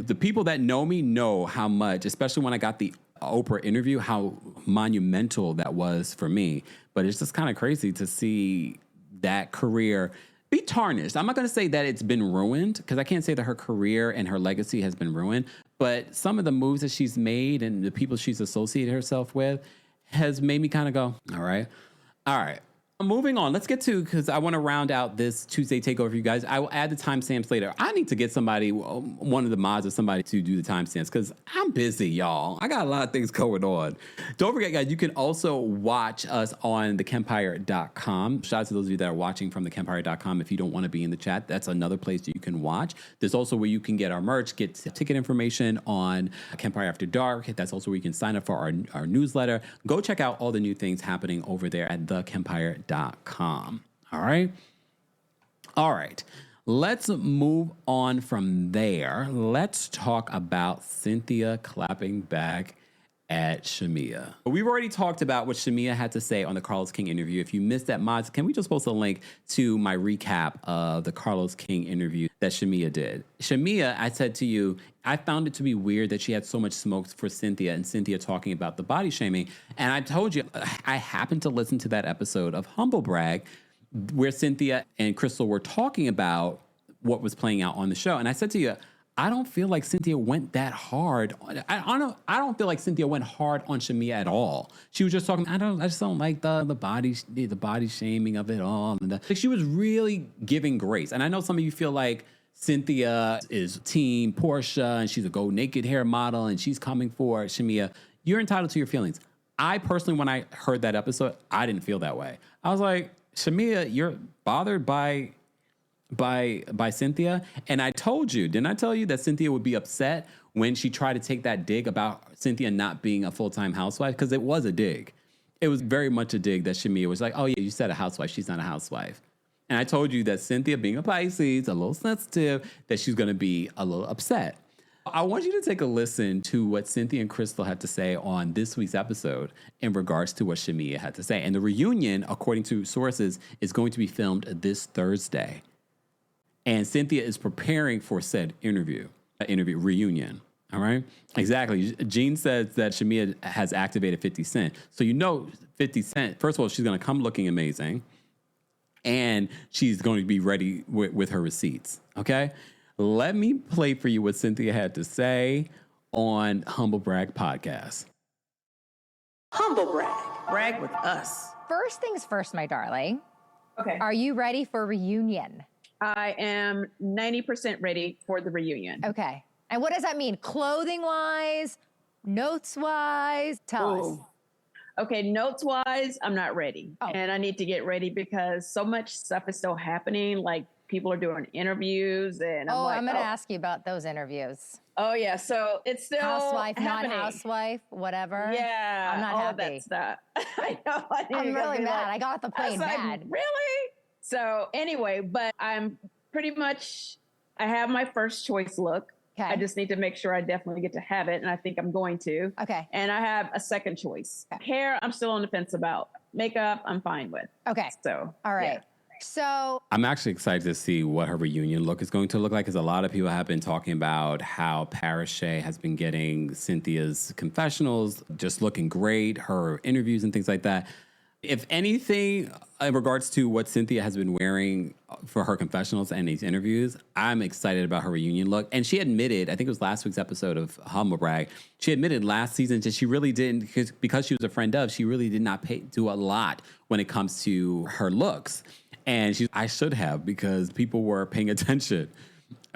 the people that know me know how much, especially when I got the Oprah interview, how monumental that was for me. But it's just kind of crazy to see that career be tarnished. I'm not going to say that it's been ruined, because I can't say that her career and her legacy has been ruined. But some of the moves that she's made and the people she's associated herself with has made me kind of go, all right. Moving on, let's get to, because I want to round out this Tuesday takeover for you guys. I will add the timestamps later. I need to get somebody, one of the mods or somebody to do the timestamps, because I'm busy, y'all. I got a lot of things going on. Don't forget, guys, you can also watch us on thekempire.com. Shout out to those of you that are watching from thekempire.com. If you don't want to be in the chat, that's another place that you can watch. There's also where you can get our merch, get ticket information on Kempire After Dark. That's also where you can sign up for our newsletter. Go check out all the new things happening over there at thekempire.com. All right. Let's move on from there. Let's talk about Cynthia clapping back at Shamia. We've already talked about what Shamia had to say on the Carlos King interview. If you missed that, mods, can we just post a link to my recap of the Carlos King interview that Shamia did? Shamia, I said to you, I found it to be weird that she had so much smoke for Cynthia and Cynthia talking about the body shaming. And I told you, I happened to listen to that episode of Humble Brag where Cynthia and Crystal were talking about what was playing out on the show. And I said to you, I don't feel like Cynthia went that hard. I don't feel like Cynthia went hard on Shamia at all. She was just talking. I just don't like the body shaming of it all. And like she was really giving grace. And I know some of you feel like Cynthia is team Portia and she's a go naked hair model and she's coming for Shamia. You're entitled to your feelings. I personally, when I heard that episode, I didn't feel that way. I was like, Shamia, you're bothered by Cynthia. And I told you, didn't I tell you that Cynthia would be upset when she tried to take that dig about Cynthia not being a full-time housewife? Because it was a dig. It was very much a dig that Shamia was like, oh yeah, you said a housewife. She's not a housewife. And I told you that Cynthia, being a Pisces, a little sensitive, that she's going to be a little upset. I want you to take a listen to what Cynthia and Crystal had to say on this week's episode in regards to what Shamia had to say. And the reunion, according to sources, is going to be filmed this Thursday. And Cynthia is preparing for said reunion. All right. Exactly. Jean says that Shamia has activated 50 Cent. So, 50 Cent, first of all, she's going to come looking amazing and she's going to be ready with her receipts. Okay. Let me play for you what Cynthia had to say on Humble Brag podcast. Humble Brag. Brag with us. First things first, my darling. Okay. Are you ready for reunion? I am 90% ready for the reunion. Okay. And what does that mean? Clothing-wise, notes-wise? Tell us. Okay, notes-wise, I'm not ready. Oh. And I need to get ready because so much stuff is still happening. Like, people are doing interviews and I'm going to ask you about those interviews. Oh, yeah. So it's still housewife, happening. Not housewife, whatever. Yeah. I'm not all happy. That stuff. I know. I'm really mad. I got the plane mad. Really? So anyway, but I'm pretty much, I have my first choice look. Okay. I just need to make sure I definitely get to have it. And I think I'm going to. Okay. And I have a second choice. Okay. Hair, I'm still on the fence about. Makeup, I'm fine with. Okay. So. All right. Yeah. So I'm actually excited to see what her reunion look is going to look like, because a lot of people have been talking about how Paris Shea has been getting Cynthia's confessionals just looking great, her interviews and things like that. If anything, in regards to what Cynthia has been wearing for her confessionals and these interviews, I'm excited about her reunion look. And she admitted, I think it was last week's episode of Humble Brag, she admitted last season that she really didn't, because she was a friend of, she really did not do a lot when it comes to her looks. And I should have, because people were paying attention,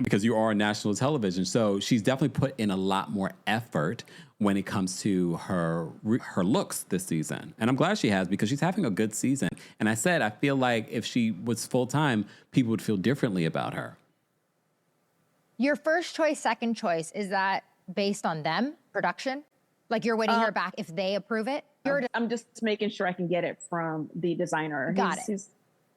because you are on national television. So she's definitely put in a lot more effort when it comes to her looks this season. And I'm glad she has, because she's having a good season. And I said, I feel like if she was full-time, people would feel differently about her. Your first choice, second choice, is that based on them, production? Like you're waiting to hear back if they approve it? I'm just making sure I can get it from the designer. Got it. He's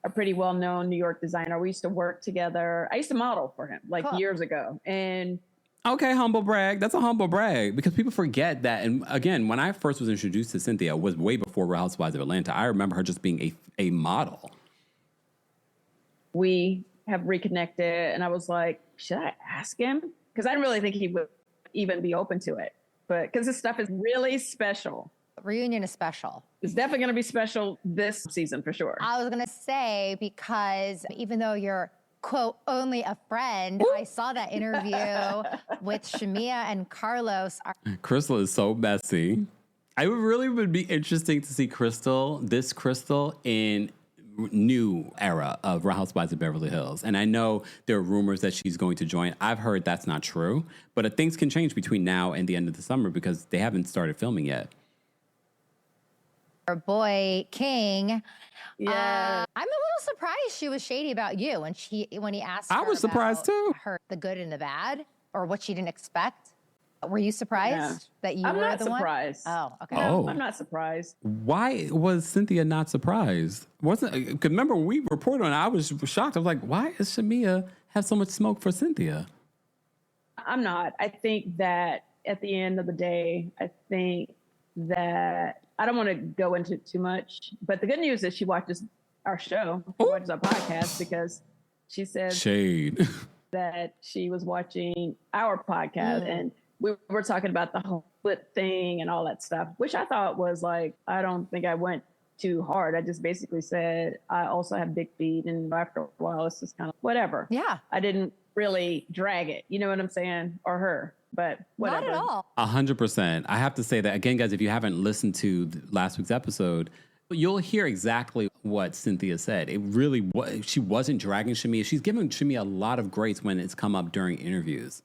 a pretty well-known New York designer. We used to work together. I used to model for him years ago. And okay, humble brag. That's a humble brag, because people forget that. And again, when I first was introduced to Cynthia, it was way before Real Housewives of Atlanta. I remember her just being a model. We have reconnected, and I was like, should I ask him? Because I didn't really think he would even be open to it. But because this stuff is really special. Reunion is special. It's definitely going to be special this season for sure. I was going to say, because even though you're, quote, only a friend, I saw that interview with Shamia and Carlos. Crystal is so messy. I would be interesting to see Crystal in new era of Real Housewives of Beverly Hills. And I know there are rumors that she's going to join. I've heard that's not true, but things can change between now and the end of the summer, because they haven't started filming yet. Our boy King. Yeah. I'm a little surprised she was shady about you when he asked her. I was surprised too. Her the good and the bad, or what she didn't expect. Were you surprised that you were the one? I'm not surprised. Oh, okay. No, I'm not surprised. Why was Cynthia not surprised? Because remember when we reported on it, I was shocked. I was like, why is Shamia have so much smoke for Cynthia. I'm not. I think that at the end of the day, I think that I don't want to go into it too much, but the good news is she watches our show, she watches our podcast, because she says Shade. that she was watching our podcast and we were talking about the whole split thing and all that stuff, which I thought was like, I don't think I went too hard. I just basically said, I also have big feet, and after a while, it's just kind of whatever. Yeah. I didn't really drag it. You know what I'm saying? Or her, but whatever. Not at all. 100%. I have to say that again, guys, if you haven't listened to last week's episode, you'll hear exactly what Cynthia said. It really was, she wasn't dragging Shamia. She's given Shamia a lot of grace when it's come up during interviews.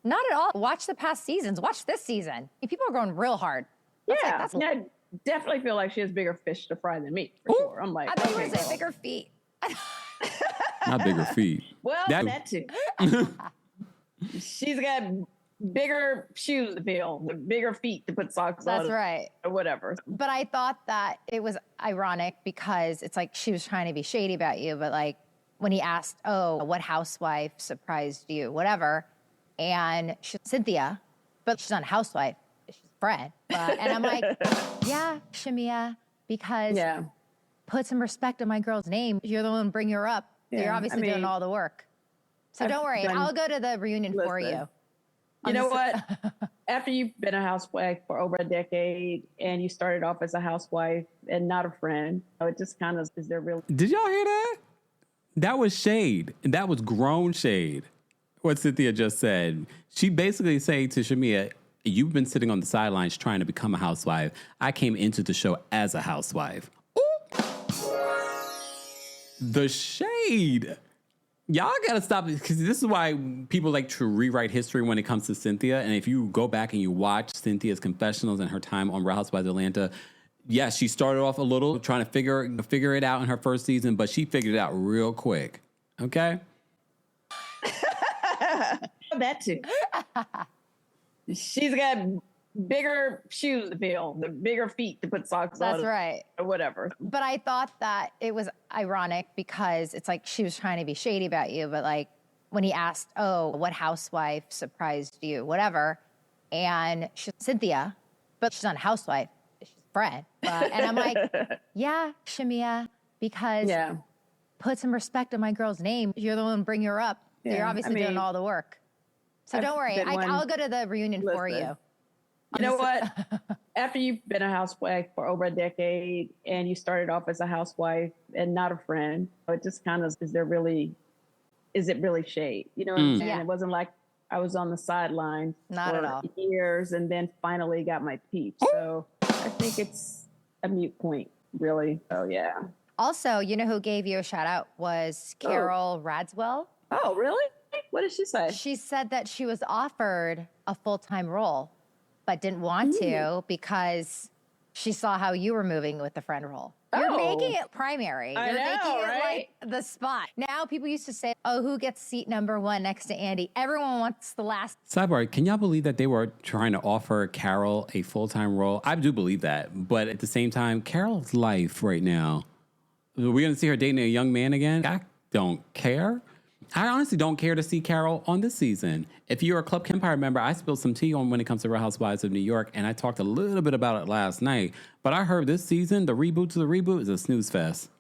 Not at all. Watch the past seasons. Watch this season. People are going real hard. That's I definitely feel like she has bigger fish to fry than me, for sure. I'm like, I thought you were going to say bigger feet. Not bigger feet. Well, that too. She's got bigger shoes to fill, the bigger feet to put socks on. That's right. Or whatever. But I thought that it was ironic because it's like she was trying to be shady about you, but like when he asked, oh, what housewife surprised you, whatever, and she's Cynthia, but she's not a housewife, she's a friend. And I'm like, yeah, Shamia, because put some respect on my girl's name. You're the one to bring her up. So you're obviously doing all the work. So don't worry, I'll go to the reunion for you. You know what? After you've been a housewife for over a decade and you started off as a housewife and not a friend, it just kind of, is there really... Did y'all hear that? That was shade. That was grown shade. What Cynthia just said. She basically saying to Shamia, you've been sitting on the sidelines trying to become a housewife. I came into the show as a housewife. Ooh. The shade. Y'all gotta stop it, because this is why people like to rewrite history when it comes to Cynthia. And if you go back and you watch Cynthia's confessionals and her time on Real Housewives of Atlanta, yes, she started off a little trying to figure it out in her first season, but she figured it out real quick. Okay? That too. She's got bigger shoes to fill, the bigger feet to put socks on. That's right. Or whatever. But I thought that it was ironic because it's like she was trying to be shady about you, but like when he asked, oh, what housewife surprised you, whatever, and she's Cynthia, but she's not a housewife, she's a friend. And I'm like, yeah, Shamia, because put some respect on my girl's name. You're the one to bring her up. So you're obviously doing all the work. So don't worry, I'll go to the reunion for you. You know what? After you've been a housewife for over a decade and you started off as a housewife and not a friend, it just kind of, is it really shade? You know what I'm saying? Yeah. It wasn't like I was on the sidelines for years and then finally got my peep. So I think it's a moot point, really. So yeah. Also, you know who gave you a shout out was Carol Radswell. Oh, really? What did she say? She said that she was offered a full-time role, but didn't want to because she saw how you were moving with the friend role. You're making it primary. You're making it like the spot. Now people used to say, oh, who gets seat number 1 next to Andy? Everyone wants the last. Sidebar, can y'all believe that they were trying to offer Carol a full-time role? I do believe that. But at the same time, Carol's life right now, we're going to see her dating a young man again? I don't care. I honestly don't care to see Carol on this season. If you're a Club KEMPIRE member, I spilled some tea on when it comes to Real Housewives of New York, and I talked a little bit about it last night. But I heard this season, the reboot to the reboot is a snooze fest.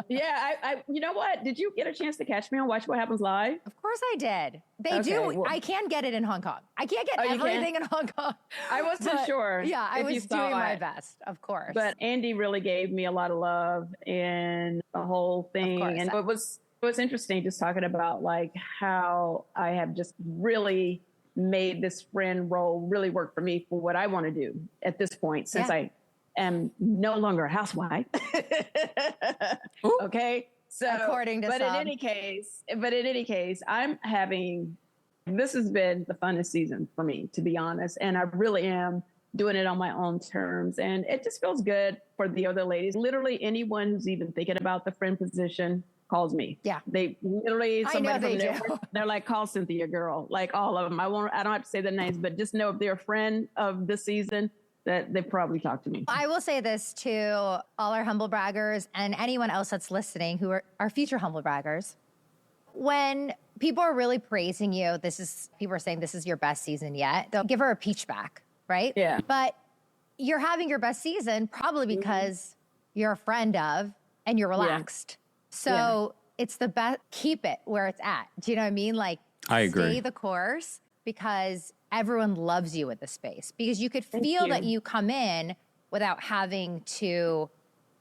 Yeah, I you know what? Did you get a chance to catch me on Watch What Happens Live? Of course I did. They do. Well, I can get it in Hong Kong. I can't get everything in Hong Kong. I wasn't sure. Yeah, I was doing my best, of course. But Andy really gave me a lot of love in the whole thing. And it was interesting just talking about like how I have just really made this friend role really work for me for what I want to do at this point, since I am no longer a housewife. Okay. So, according to but in any case, I'm having, this has been the funnest season for me, to be honest. And I really am doing it on my own terms. And it just feels good for the other ladies. Literally anyone who's even thinking about the friend position calls me. Yeah. They literally, they're like, call Cynthia, girl. Like all of them. I don't have to say their names, but just know if they're a friend of this season, that they probably talk to me. I will say this to all our humble braggers and anyone else that's listening who are our future humble braggers. When people are really praising you, people are saying this is your best season yet. They'll give her a peach back, right? Yeah. But you're having your best season probably because you're a friend of and you're relaxed. So it's the best, keep it where it's at. Do you know what I mean? Like, I agree. Stay the course because everyone loves you at the space. Because you could feel that you come in without having to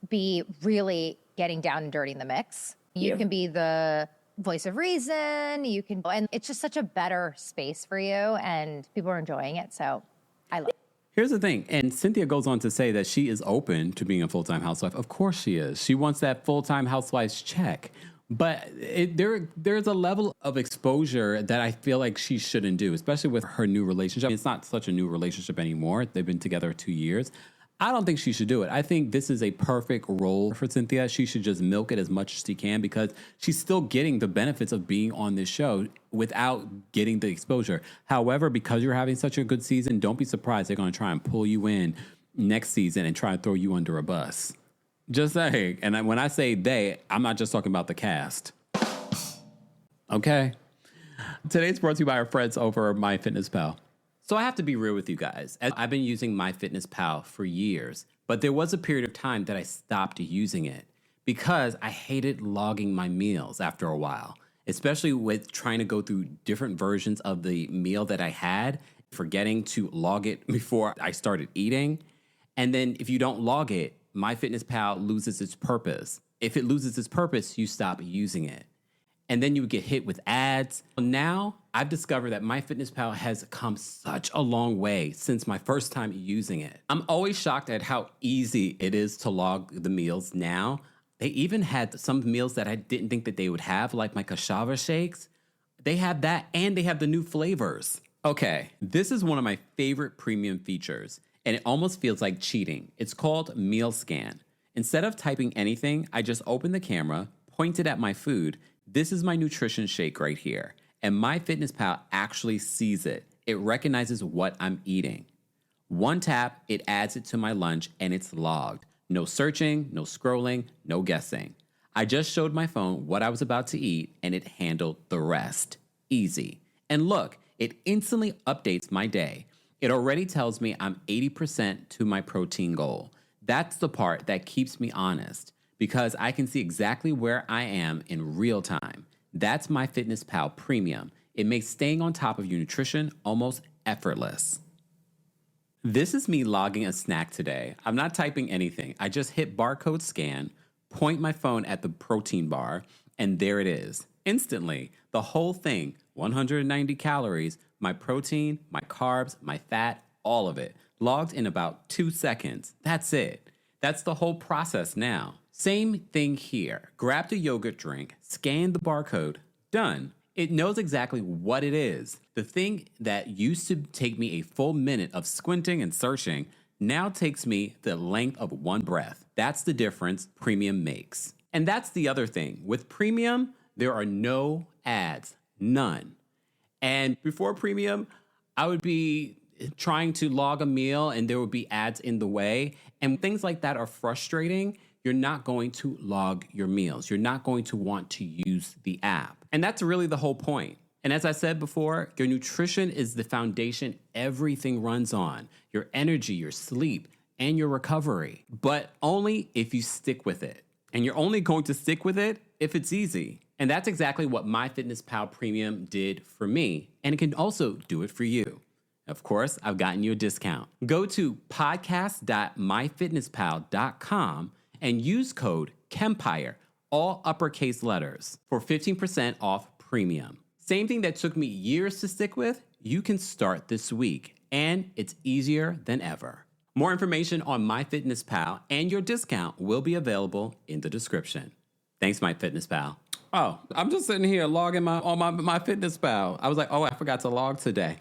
be really getting down and dirty in the mix. You can be the voice of reason, and it's just such a better space for you and people are enjoying it. So I love it. Here's the thing, and Cynthia goes on to say that she is open to being a full-time housewife. Of course she is. She wants that full-time housewife's check. But there's a level of exposure that I feel like she shouldn't do, especially with her new relationship. It's not such a new relationship anymore. They've been together 2 years. I don't think she should do it. I think this is a perfect role for Cynthia. She should just milk it as much as she can because she's still getting the benefits of being on this show without getting the exposure. However, because you're having such a good season, don't be surprised they're going to try and pull you in next season and try and throw you under a bus. Just saying. And when I say they, I'm not just talking about the cast. Okay. Today's brought to you by our friends over MyFitnessPal. So I have to be real with you guys. I've been using MyFitnessPal for years, but there was a period of time that I stopped using it because I hated logging my meals after a while, especially with trying to go through different versions of the meal that I had, forgetting to log it before I started eating. And then if you don't log it, MyFitnessPal loses its purpose. If it loses its purpose, you stop using it. And then you would get hit with ads. Now, I've discovered that MyFitnessPal has come such a long way since my first time using it. I'm always shocked at how easy it is to log the meals now. They even had some meals that I didn't think that they would have, like my cassava shakes. They have that, and they have the new flavors. Okay, this is one of my favorite premium features, and it almost feels like cheating. It's called Meal Scan. Instead of typing anything, I just open the camera, point it at my food. This is my nutrition shake right here. And MyFitnessPal actually sees it. It recognizes what I'm eating. One tap, it adds it to my lunch, and it's logged. No searching, no scrolling, no guessing. I just showed my phone what I was about to eat, and it handled the rest. Easy. And look, it instantly updates my day. It already tells me I'm 80% to my protein goal. That's the part that keeps me honest because I can see exactly where I am in real time. That's MyFitnessPal Premium. It makes staying on top of your nutrition almost effortless. This is me logging a snack today. I'm not typing anything. I just hit barcode scan, point my phone at the protein bar, and there it is. Instantly, the whole thing, 190 calories, my protein, my carbs, my fat, all of it, logged in about 2 seconds. That's it. That's the whole process now. Same thing here. Grab the yogurt drink, scan the barcode, done. It knows exactly what it is. The thing that used to take me a full minute of squinting and searching now takes me the length of one breath. That's the difference Premium makes. And that's the other thing. With Premium, there are no ads, none. And before Premium, I would be trying to log a meal and there would be ads in the way. And things like that are frustrating. You're not going to log your meals. You're not going to want to use the app. And that's really the whole point. And as I said before, your nutrition is the foundation everything runs on. Your energy, your sleep, and your recovery. But only if you stick with it. And you're only going to stick with it if it's easy. And that's exactly what MyFitnessPal Premium did for me. And it can also do it for you. Of course, I've gotten you a discount. Go to podcast.myfitnesspal.com and use code KEMPIRE, all uppercase letters, for 15% off Premium. Same thing that took me years to stick with, you can start this week, and it's easier than ever. More information on MyFitnessPal and your discount will be available in the description. Thanks, MyFitnessPal. Oh, I'm just sitting here logging my MyFitnessPal. I was like, oh, I forgot to log today.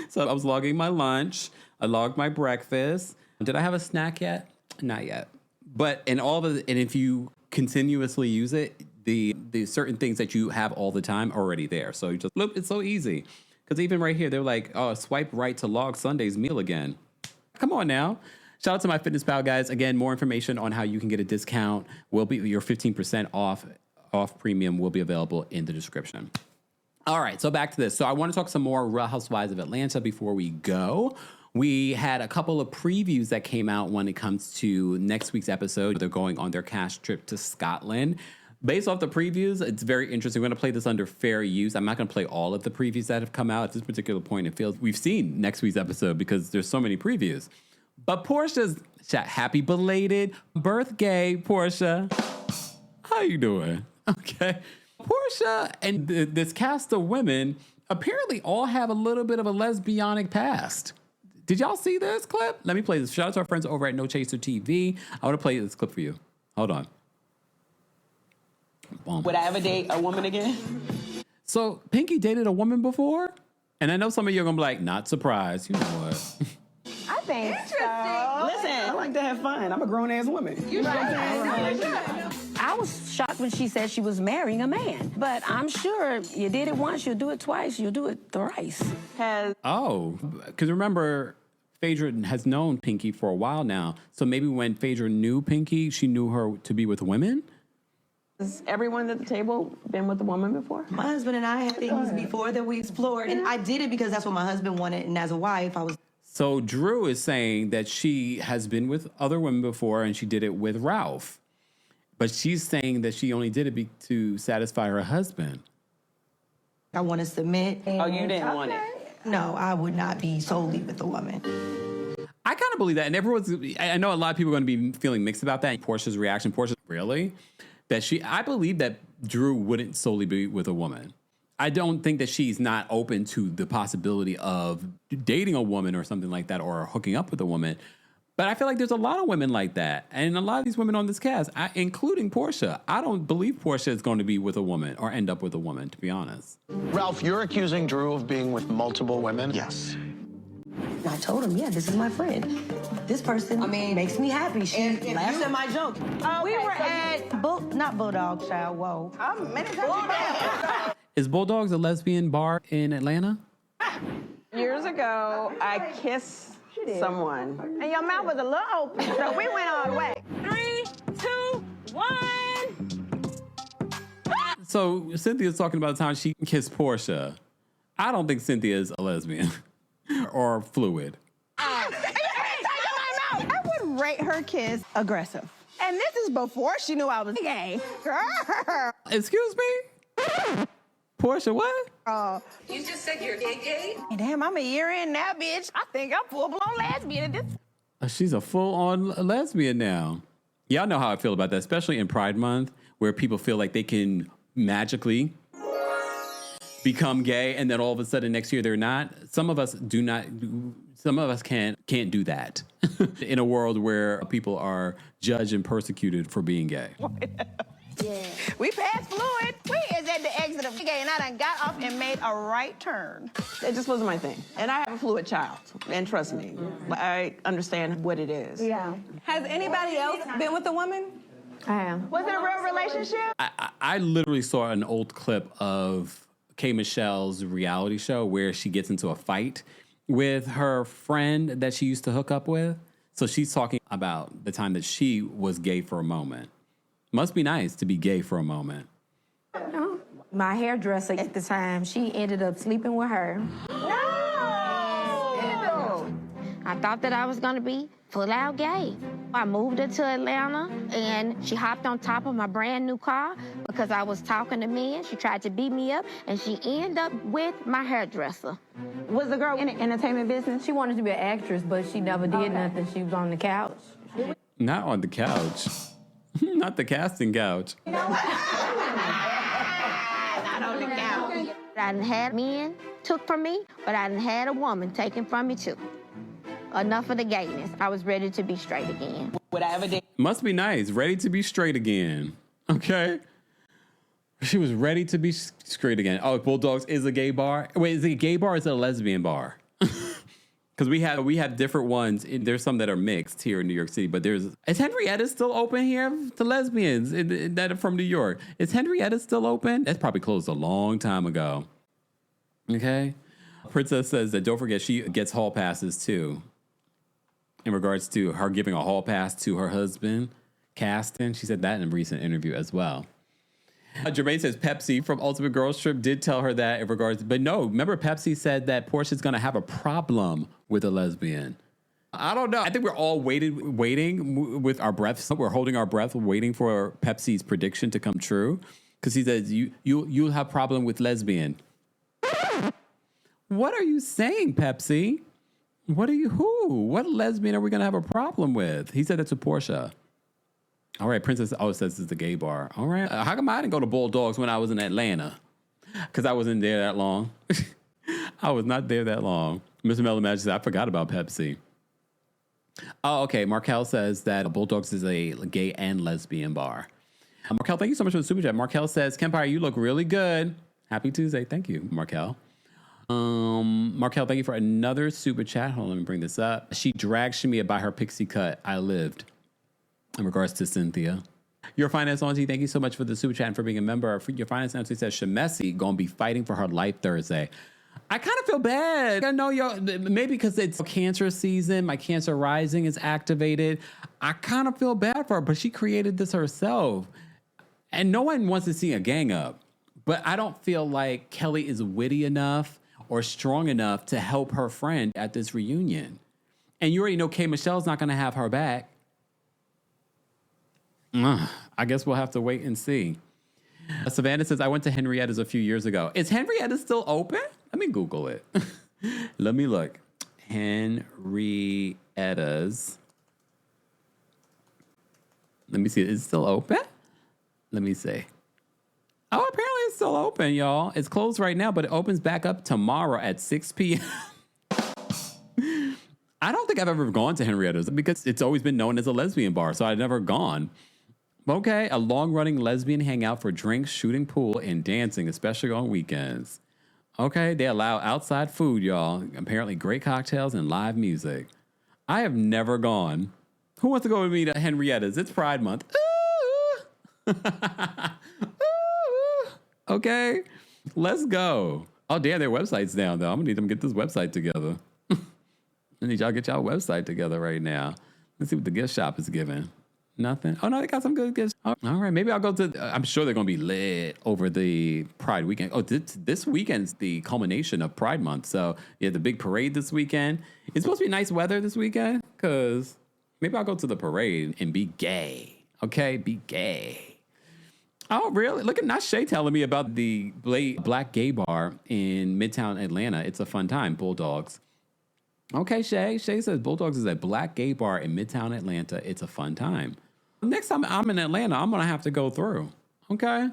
So I was logging my lunch. I logged my breakfast. Did I have a snack yet? Not yet. But and if you continuously use it, the certain things that you have all the time are already there. So you just look, it's so easy. Because even right here, they're like, oh, swipe right to log Sunday's meal again. Come on now. Shout out to MyFitnessPal, guys. Again, more information on how you can get a discount will be your 15% off premium will be available in the description. All right, so back to this. So I want to talk some more Real Housewives of Atlanta before we go. We had a couple of previews that came out when it comes to next week's episode. They're going on their cash trip to Scotland. Based off the previews, it's very interesting. We're going to play this under fair use. I'm not going to play all of the previews that have come out at this particular point. It feels we've seen next week's episode because there's so many previews. But Portia's happy belated birthday, Portia. How you doing? Okay. Portia and this cast of women apparently all have a little bit of a lesbianic past. Did y'all see this clip? Let me play this. Shout out to our friends over at No Chaser TV. I want to play this clip for you. Hold on. Boom. Would I ever date a woman again? So Pinky dated a woman before? And I know some of you are going to be like, not surprised. You know what? I think so. Listen, I like to have fun. I'm a grown-ass woman. You know what I'm saying? I was shocked when she said she was marrying a man. But I'm sure you did it once, you'll do it twice, you'll do it thrice. Because remember, Phaedra has known Pinky for a while now. So maybe when Phaedra knew Pinky, she knew her to be with women? Has everyone at the table been with a woman before? My husband and I had things before that we explored. And I did it because that's what my husband wanted. And as a wife, I was... So Drew is saying that she has been with other women before and she did it with Ralph. But she's saying that she only did it to satisfy her husband. I want to submit. Oh, you didn't want it? No, I would not be solely with a woman. I kind of believe that. And I know a lot of people are going to be feeling mixed about that. Portia's reaction, really? I believe that Drew wouldn't solely be with a woman. I don't think that she's not open to the possibility of dating a woman or something like that or hooking up with a woman. But I feel like there's a lot of women like that. And a lot of these women on this cast, including Portia, I don't believe Portia is going to be with a woman or end up with a woman, to be honest. Ralph, you're accusing Drew of being with multiple women? Yes. I told him, yeah, this is my friend. This person, makes me happy. She laughs at my joke. We were at, not Bulldog Child, whoa. Is Bulldogs a lesbian bar in Atlanta? Years ago, I kissed someone. And your mouth was a little open, so we went all the way. 3, 2, 1. So Cynthia's talking about the time she kissed Portia. I don't think Cynthia is a lesbian or fluid. I would rate her kiss aggressive. And this is before she knew I was gay. Excuse me? Portia, what? You just said you're gay? Damn, I'm a year in now, bitch. I think I'm full-blown lesbian at this. She's a full-on lesbian now. Y'all know how I feel about that, especially in Pride Month, where people feel like they can magically become gay, and then all of a sudden next year they're not. Some of us do not. Some of us can't do that in a world where people are judged and persecuted for being gay. Yeah. We passed fluid. We is at the exit of gay, and I done got off and made a right turn. It just wasn't my thing. And I have a fluid child. And trust me, I understand what it is. Yeah. Has anybody else been with a woman? I am. Was it a real relationship? I literally saw an old clip of K. Michelle's reality show where she gets into a fight with her friend that she used to hook up with. So she's talking about the time that she was gay for a moment. Must be nice to be gay for a moment. My hairdresser at the time, she ended up sleeping with her. No! I thought that I was gonna be full out gay. I moved her to Atlanta and she hopped on top of my brand new car because I was talking to men. She tried to beat me up and she ended up with my hairdresser. Was the girl in the entertainment business? She wanted to be an actress, but she never did nothing. She was on the couch. Not on the couch. Not the casting couch. Not on the couch. I done had men took from me, but I done had a woman taken from me too. Enough of the gayness. I was ready to be straight again. Would I ever date? Must be nice. Ready to be straight again. Okay. She was ready to be straight again. Oh, Bulldogs is a gay bar. Wait, is it a gay bar or is it a lesbian bar? Because we have different ones. There's some that are mixed here in New York City, but is Henrietta still open here to lesbians that are from New York? Is Henrietta still open? That's probably closed a long time ago. Okay. Princess says that don't forget she gets hall passes too. in regards to her giving a hall pass to her husband, Caston. She said that in a recent interview as well. Jermaine says Pepsi from Ultimate Girls Trip did tell her that in regards, but no, remember Pepsi said that Portia's going to have a problem with a lesbian. I don't know. I think we're all waiting with our breaths. We're holding our breath, waiting for Pepsi's prediction to come true. Because he says, you'll have problem with lesbian. What are you saying, Pepsi? What lesbian are we going to have a problem with? He said that to Portia. All right, Princess says this is the gay bar. All right. How come I didn't go to Bulldogs when I was in Atlanta? Because I wasn't there that long. I was not there that long. Mr. Mellow said, I forgot about Pepsi. Oh, okay. Markel says that Bulldogs is a gay and lesbian bar. Markel, thank you so much for the super chat. Markel says, Kempire, you look really good. Happy Tuesday. Thank you, Markel. Markel, thank you for another super chat. Hold on, let me bring this up. She dragged Shamia by her pixie cut. I lived. In regards to Cynthia. Your Finance Auntie, thank you so much for the super chat and for being a member. Your Finance Auntie says Shamesi going to be fighting for her life Thursday. I kind of feel bad. I know y'all, maybe because it's cancer season, my Cancer Rising is activated. I kind of feel bad for her, but she created this herself. And no one wants to see a gang up. But I don't feel like Kelly is witty enough or strong enough to help her friend at this reunion. And you already know K. Michelle's not going to have her back. I guess we'll have to wait and see. Savannah says, I went to Henrietta's a few years ago. Is Henrietta's still open? Let me Google it. Let me look. Henrietta's. Let me see. Is it still open? Let me see. Oh, apparently it's still open, y'all. It's closed right now, but it opens back up tomorrow at 6 p.m. I don't think I've ever gone to Henrietta's because it's always been known as a lesbian bar, so I've never gone. Okay, a long-running lesbian hangout for drinks, shooting pool, and dancing, especially on weekends. Okay, they allow outside food, y'all. Apparently great cocktails and live music. I have never gone. Who wants to go with me to Henrietta's? It's Pride Month. Ooh. Ooh. Okay, let's go. Oh, damn, their website's down, though. I'm going to need them to get this website together. I need y'all to get y'all website together right now. Let's see what the gift shop is giving. Nothing. Oh, no, they got some good gifts. All right, maybe I'll go to, I'm sure they're going to be lit over the Pride weekend. Oh, this weekend's the culmination of Pride Month. So, yeah, the big parade this weekend. It's supposed to be nice weather this weekend because maybe I'll go to the parade and be gay. Okay, be gay. Oh, really? Look at not Shay telling me about the Black Gay Bar in Midtown Atlanta. It's a fun time, Bulldogs. Okay, Shay. Shay says Bulldogs is a Black Gay Bar in Midtown Atlanta. It's a fun time. Next time I'm in Atlanta, I'm going to have to go through. Okay?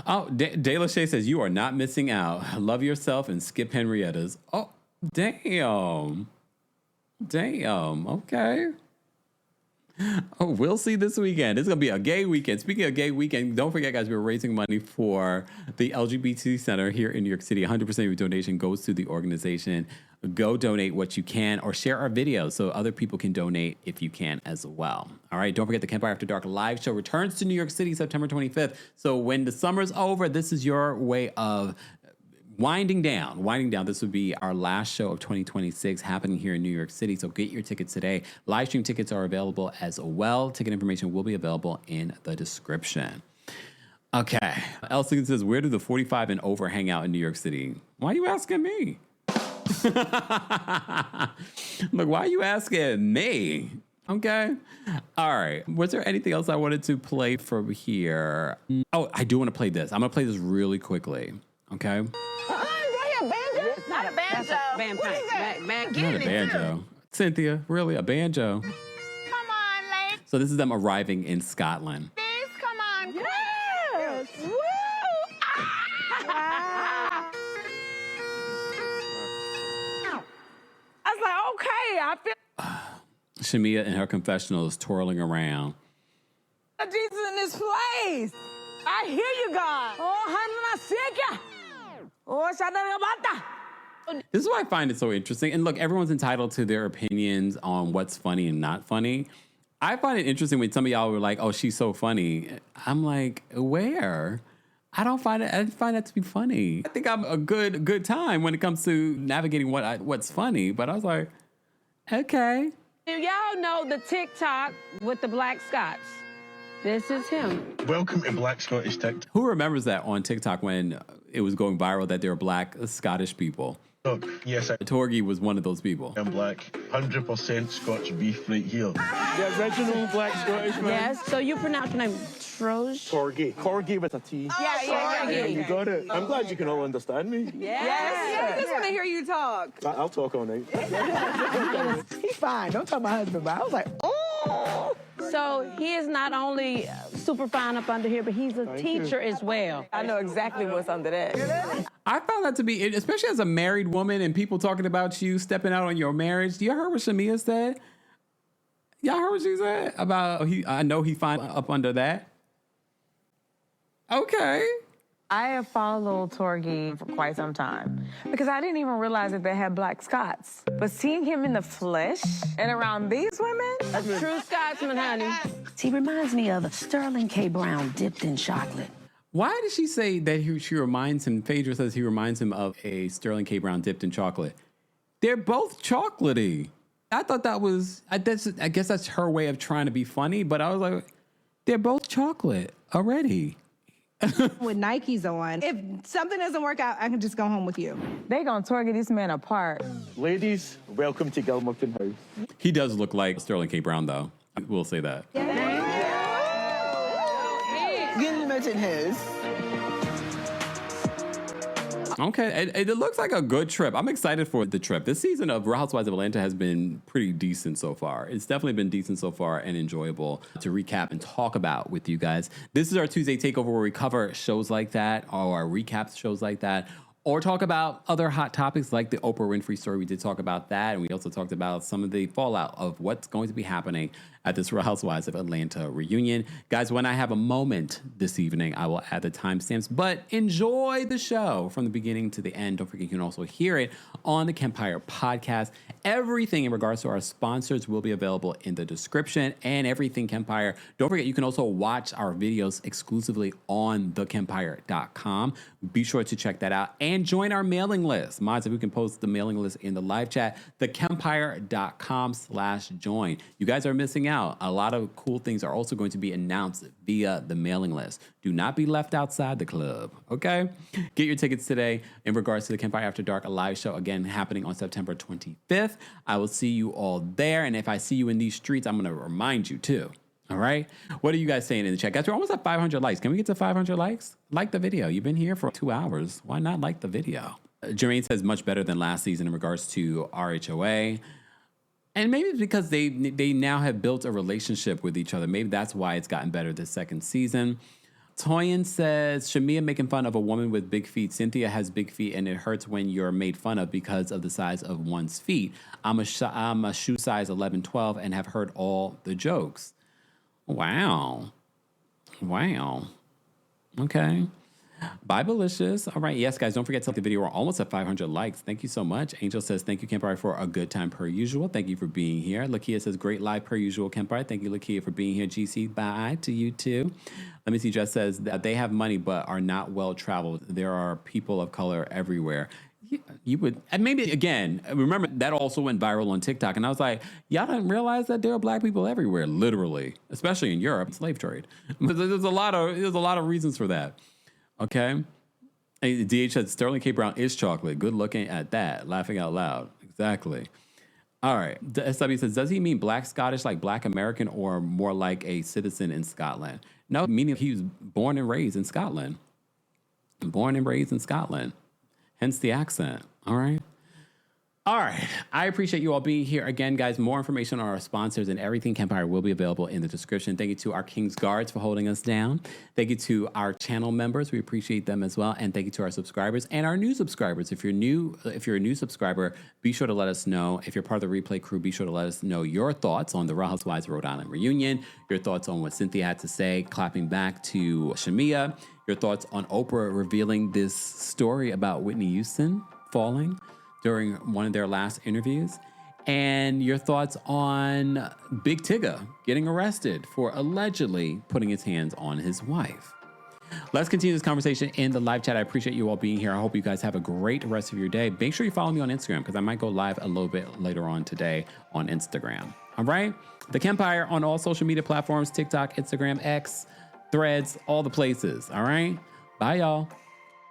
Oh, De La Shay says, you are not missing out. Love yourself and skip Henrietta's. Oh, damn. Damn. Okay. Oh, we'll see this weekend. It's going to be a gay weekend. Speaking of gay weekend, don't forget, guys, we're raising money for the LGBT Center here in New York City. 100% of your donation goes to the organization. Go donate what you can or share our videos so other people can donate if you can as well. All right, don't forget the Kempire After Dark live show returns to New York City September 25th. So when the summer's over, this is your way of winding down. This would be our last show of 2026 happening here in New York City. So get your tickets today. Livestream tickets are available as well. Ticket information will be available in the description. Okay. Elsie says, where do the 45 and over hang out in New York City? Why are you asking me? Look, why are you asking me? Okay. All right. Was there anything else I wanted to play from here? Oh, I do want to play this. I'm going to play this really quickly. Okay. It's not a banjo. Not a banjo. Cynthia, really? A banjo? Come on, ladies. So this is them arriving in Scotland. Come on. Yes. Woo. I was like, okay, I feel Shamia in her confessional is twirling around. Jesus in this place. I hear you, God. This is why I find it so interesting. And look, everyone's entitled to their opinions on what's funny and not funny. I find it interesting when some of y'all were like, oh, she's so funny. I'm like, where? I find that to be funny. I think I'm a good time when it comes to navigating what's funny. But I was like, Okay. Do y'all know the TikTok with the black Scots? This is him. Welcome to Black Scottish TikTok. Who remembers that on TikTok when it was going viral that there were black Scottish people? Look, yes, Torgy was one of those people. I'm black. 100% Scotch beef right here. The original black Scottish man. Yes, so you pronounce your name Troge? Corgi. Corgi with a T. Yeah, You got it. I'm glad you can all understand me. Yes. I just want to hear you talk. I'll talk all night. He's fine. Don't tell my husband, but I was like, oh. So he is not only super fine up under here, but he's a teacher as well. I know exactly what's under that. I found that to be, especially as a married woman and people talking about you stepping out on your marriage. Do you heard what Shamia said? Y'all heard what she said about I know he fine up under that. Okay. I have followed Torgy for quite some time because I didn't even realize that they had black Scots. But seeing him in the flesh and around these women, a true Scotsman, honey. He reminds me of Sterling K. Brown dipped in chocolate. Why did she say that she reminds him, Phaedra says he reminds him of a Sterling K. Brown dipped in chocolate? They're both chocolatey. I thought that was, I guess that's her way of trying to be funny, but I was like, they're both chocolate already. With Nikes on, if something doesn't work out, I can just go home with you. They gonna target this man apart. Ladies, welcome to Gilmerton House. He does look like Sterling K. Brown, though. We'll say that. Gilmerton House. Okay, it looks like a good trip. I'm excited for the trip. This season of Real Housewives of Atlanta has been pretty decent so far. It's definitely been decent so far and enjoyable to recap and talk about with you guys. This is our Tuesday Takeover where we cover shows like that or recap shows like that or talk about other hot topics like the Oprah Winfrey story. We did talk about that, and we also talked about some of the fallout of what's going to be happening at this Real Housewives of Atlanta reunion. Guys, when I have a moment this evening, I will add the timestamps, but enjoy the show from the beginning to the end. Don't forget, you can also hear it on the Kempire podcast. Everything in regards to our sponsors will be available in the description, and everything Kempire. Don't forget, you can also watch our videos exclusively on thekempire.com. Be sure to check that out and join our mailing list. Mods, if we can post the mailing list in the live chat, thekempire.com/join. You guys are missing out. A lot of cool things are also going to be announced via the mailing list. Do not be left outside the club, okay? Get your tickets today in regards to the Kempire After Dark, a live show, again, happening on September 25th. I will see you all there, and if I see you in these streets, I'm going to remind you, too. All right? What are you guys saying in the chat? Guys, we're almost at 500 likes. Can we get to 500 likes? Like the video. You've been here for 2 hours. Why not like the video? Jermaine says much better than last season in regards to RHOA. And maybe it's because they now have built a relationship with each other. Maybe that's why it's gotten better this second season. Toyin says, Shamia making fun of a woman with big feet. Cynthia has big feet, and it hurts when you're made fun of because of the size of one's feet. I'm a shoe size 11, 12, and have heard all the jokes. Wow. Okay. Bye-Belicious. All right. Yes, guys, don't forget to like the video. We're almost at 500 likes. Thank you so much. Angel says, thank you, Kempire, for a good time per usual. Thank you for being here. Lakia says, great live per usual, Kempire. Thank you, Lakia, for being here. GC, bye to you too. Let me see. Jess says that they have money but are not well-traveled. There are people of color everywhere. You would, and maybe again, remember that also went viral on TikTok. And I was like, y'all didn't realize that there are black people everywhere, literally, especially in Europe, slave trade. But there's a lot of reasons for that. Okay. DH said Sterling K. Brown is chocolate. Good looking at that. Laughing out loud. Exactly. All right. The SW says, does he mean black Scottish, like black American, or more like a citizen in Scotland? No, meaning he was born and raised in Scotland. Hence the accent. All right. All right. I appreciate you all being here again, guys. More information on our sponsors and everything Kempire will be available in the description. Thank you to our King's Guards for holding us down. Thank you to our channel members. We appreciate them as well. And thank you to our subscribers and our new subscribers. If you're a new subscriber, be sure to let us know. If you're part of the replay crew, be sure to let us know your thoughts on the Real Housewives of Rhode Island reunion, your thoughts on what Cynthia had to say, clapping back to Shamia, your thoughts on Oprah revealing this story about Whitney Houston falling during one of their last interviews, and your thoughts on Big Tigger getting arrested for allegedly putting his hands on his wife. Let's continue this conversation in the live chat. I appreciate you all being here. I hope you guys have a great rest of your day. Make sure you follow me on Instagram because I might go live a little bit later on today on Instagram. All right? The Kempire on all social media platforms, TikTok, Instagram, X, Threads, all the places. All right? Bye, y'all.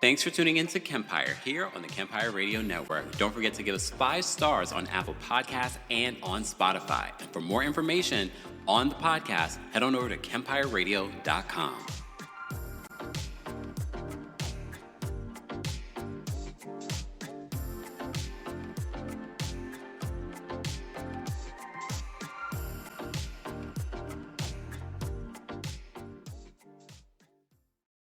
Thanks for tuning in to Kempire here on the Kempire Radio Network. Don't forget to give us 5 stars on Apple Podcasts and on Spotify. And for more information on the podcast, head on over to KempireRadio.com.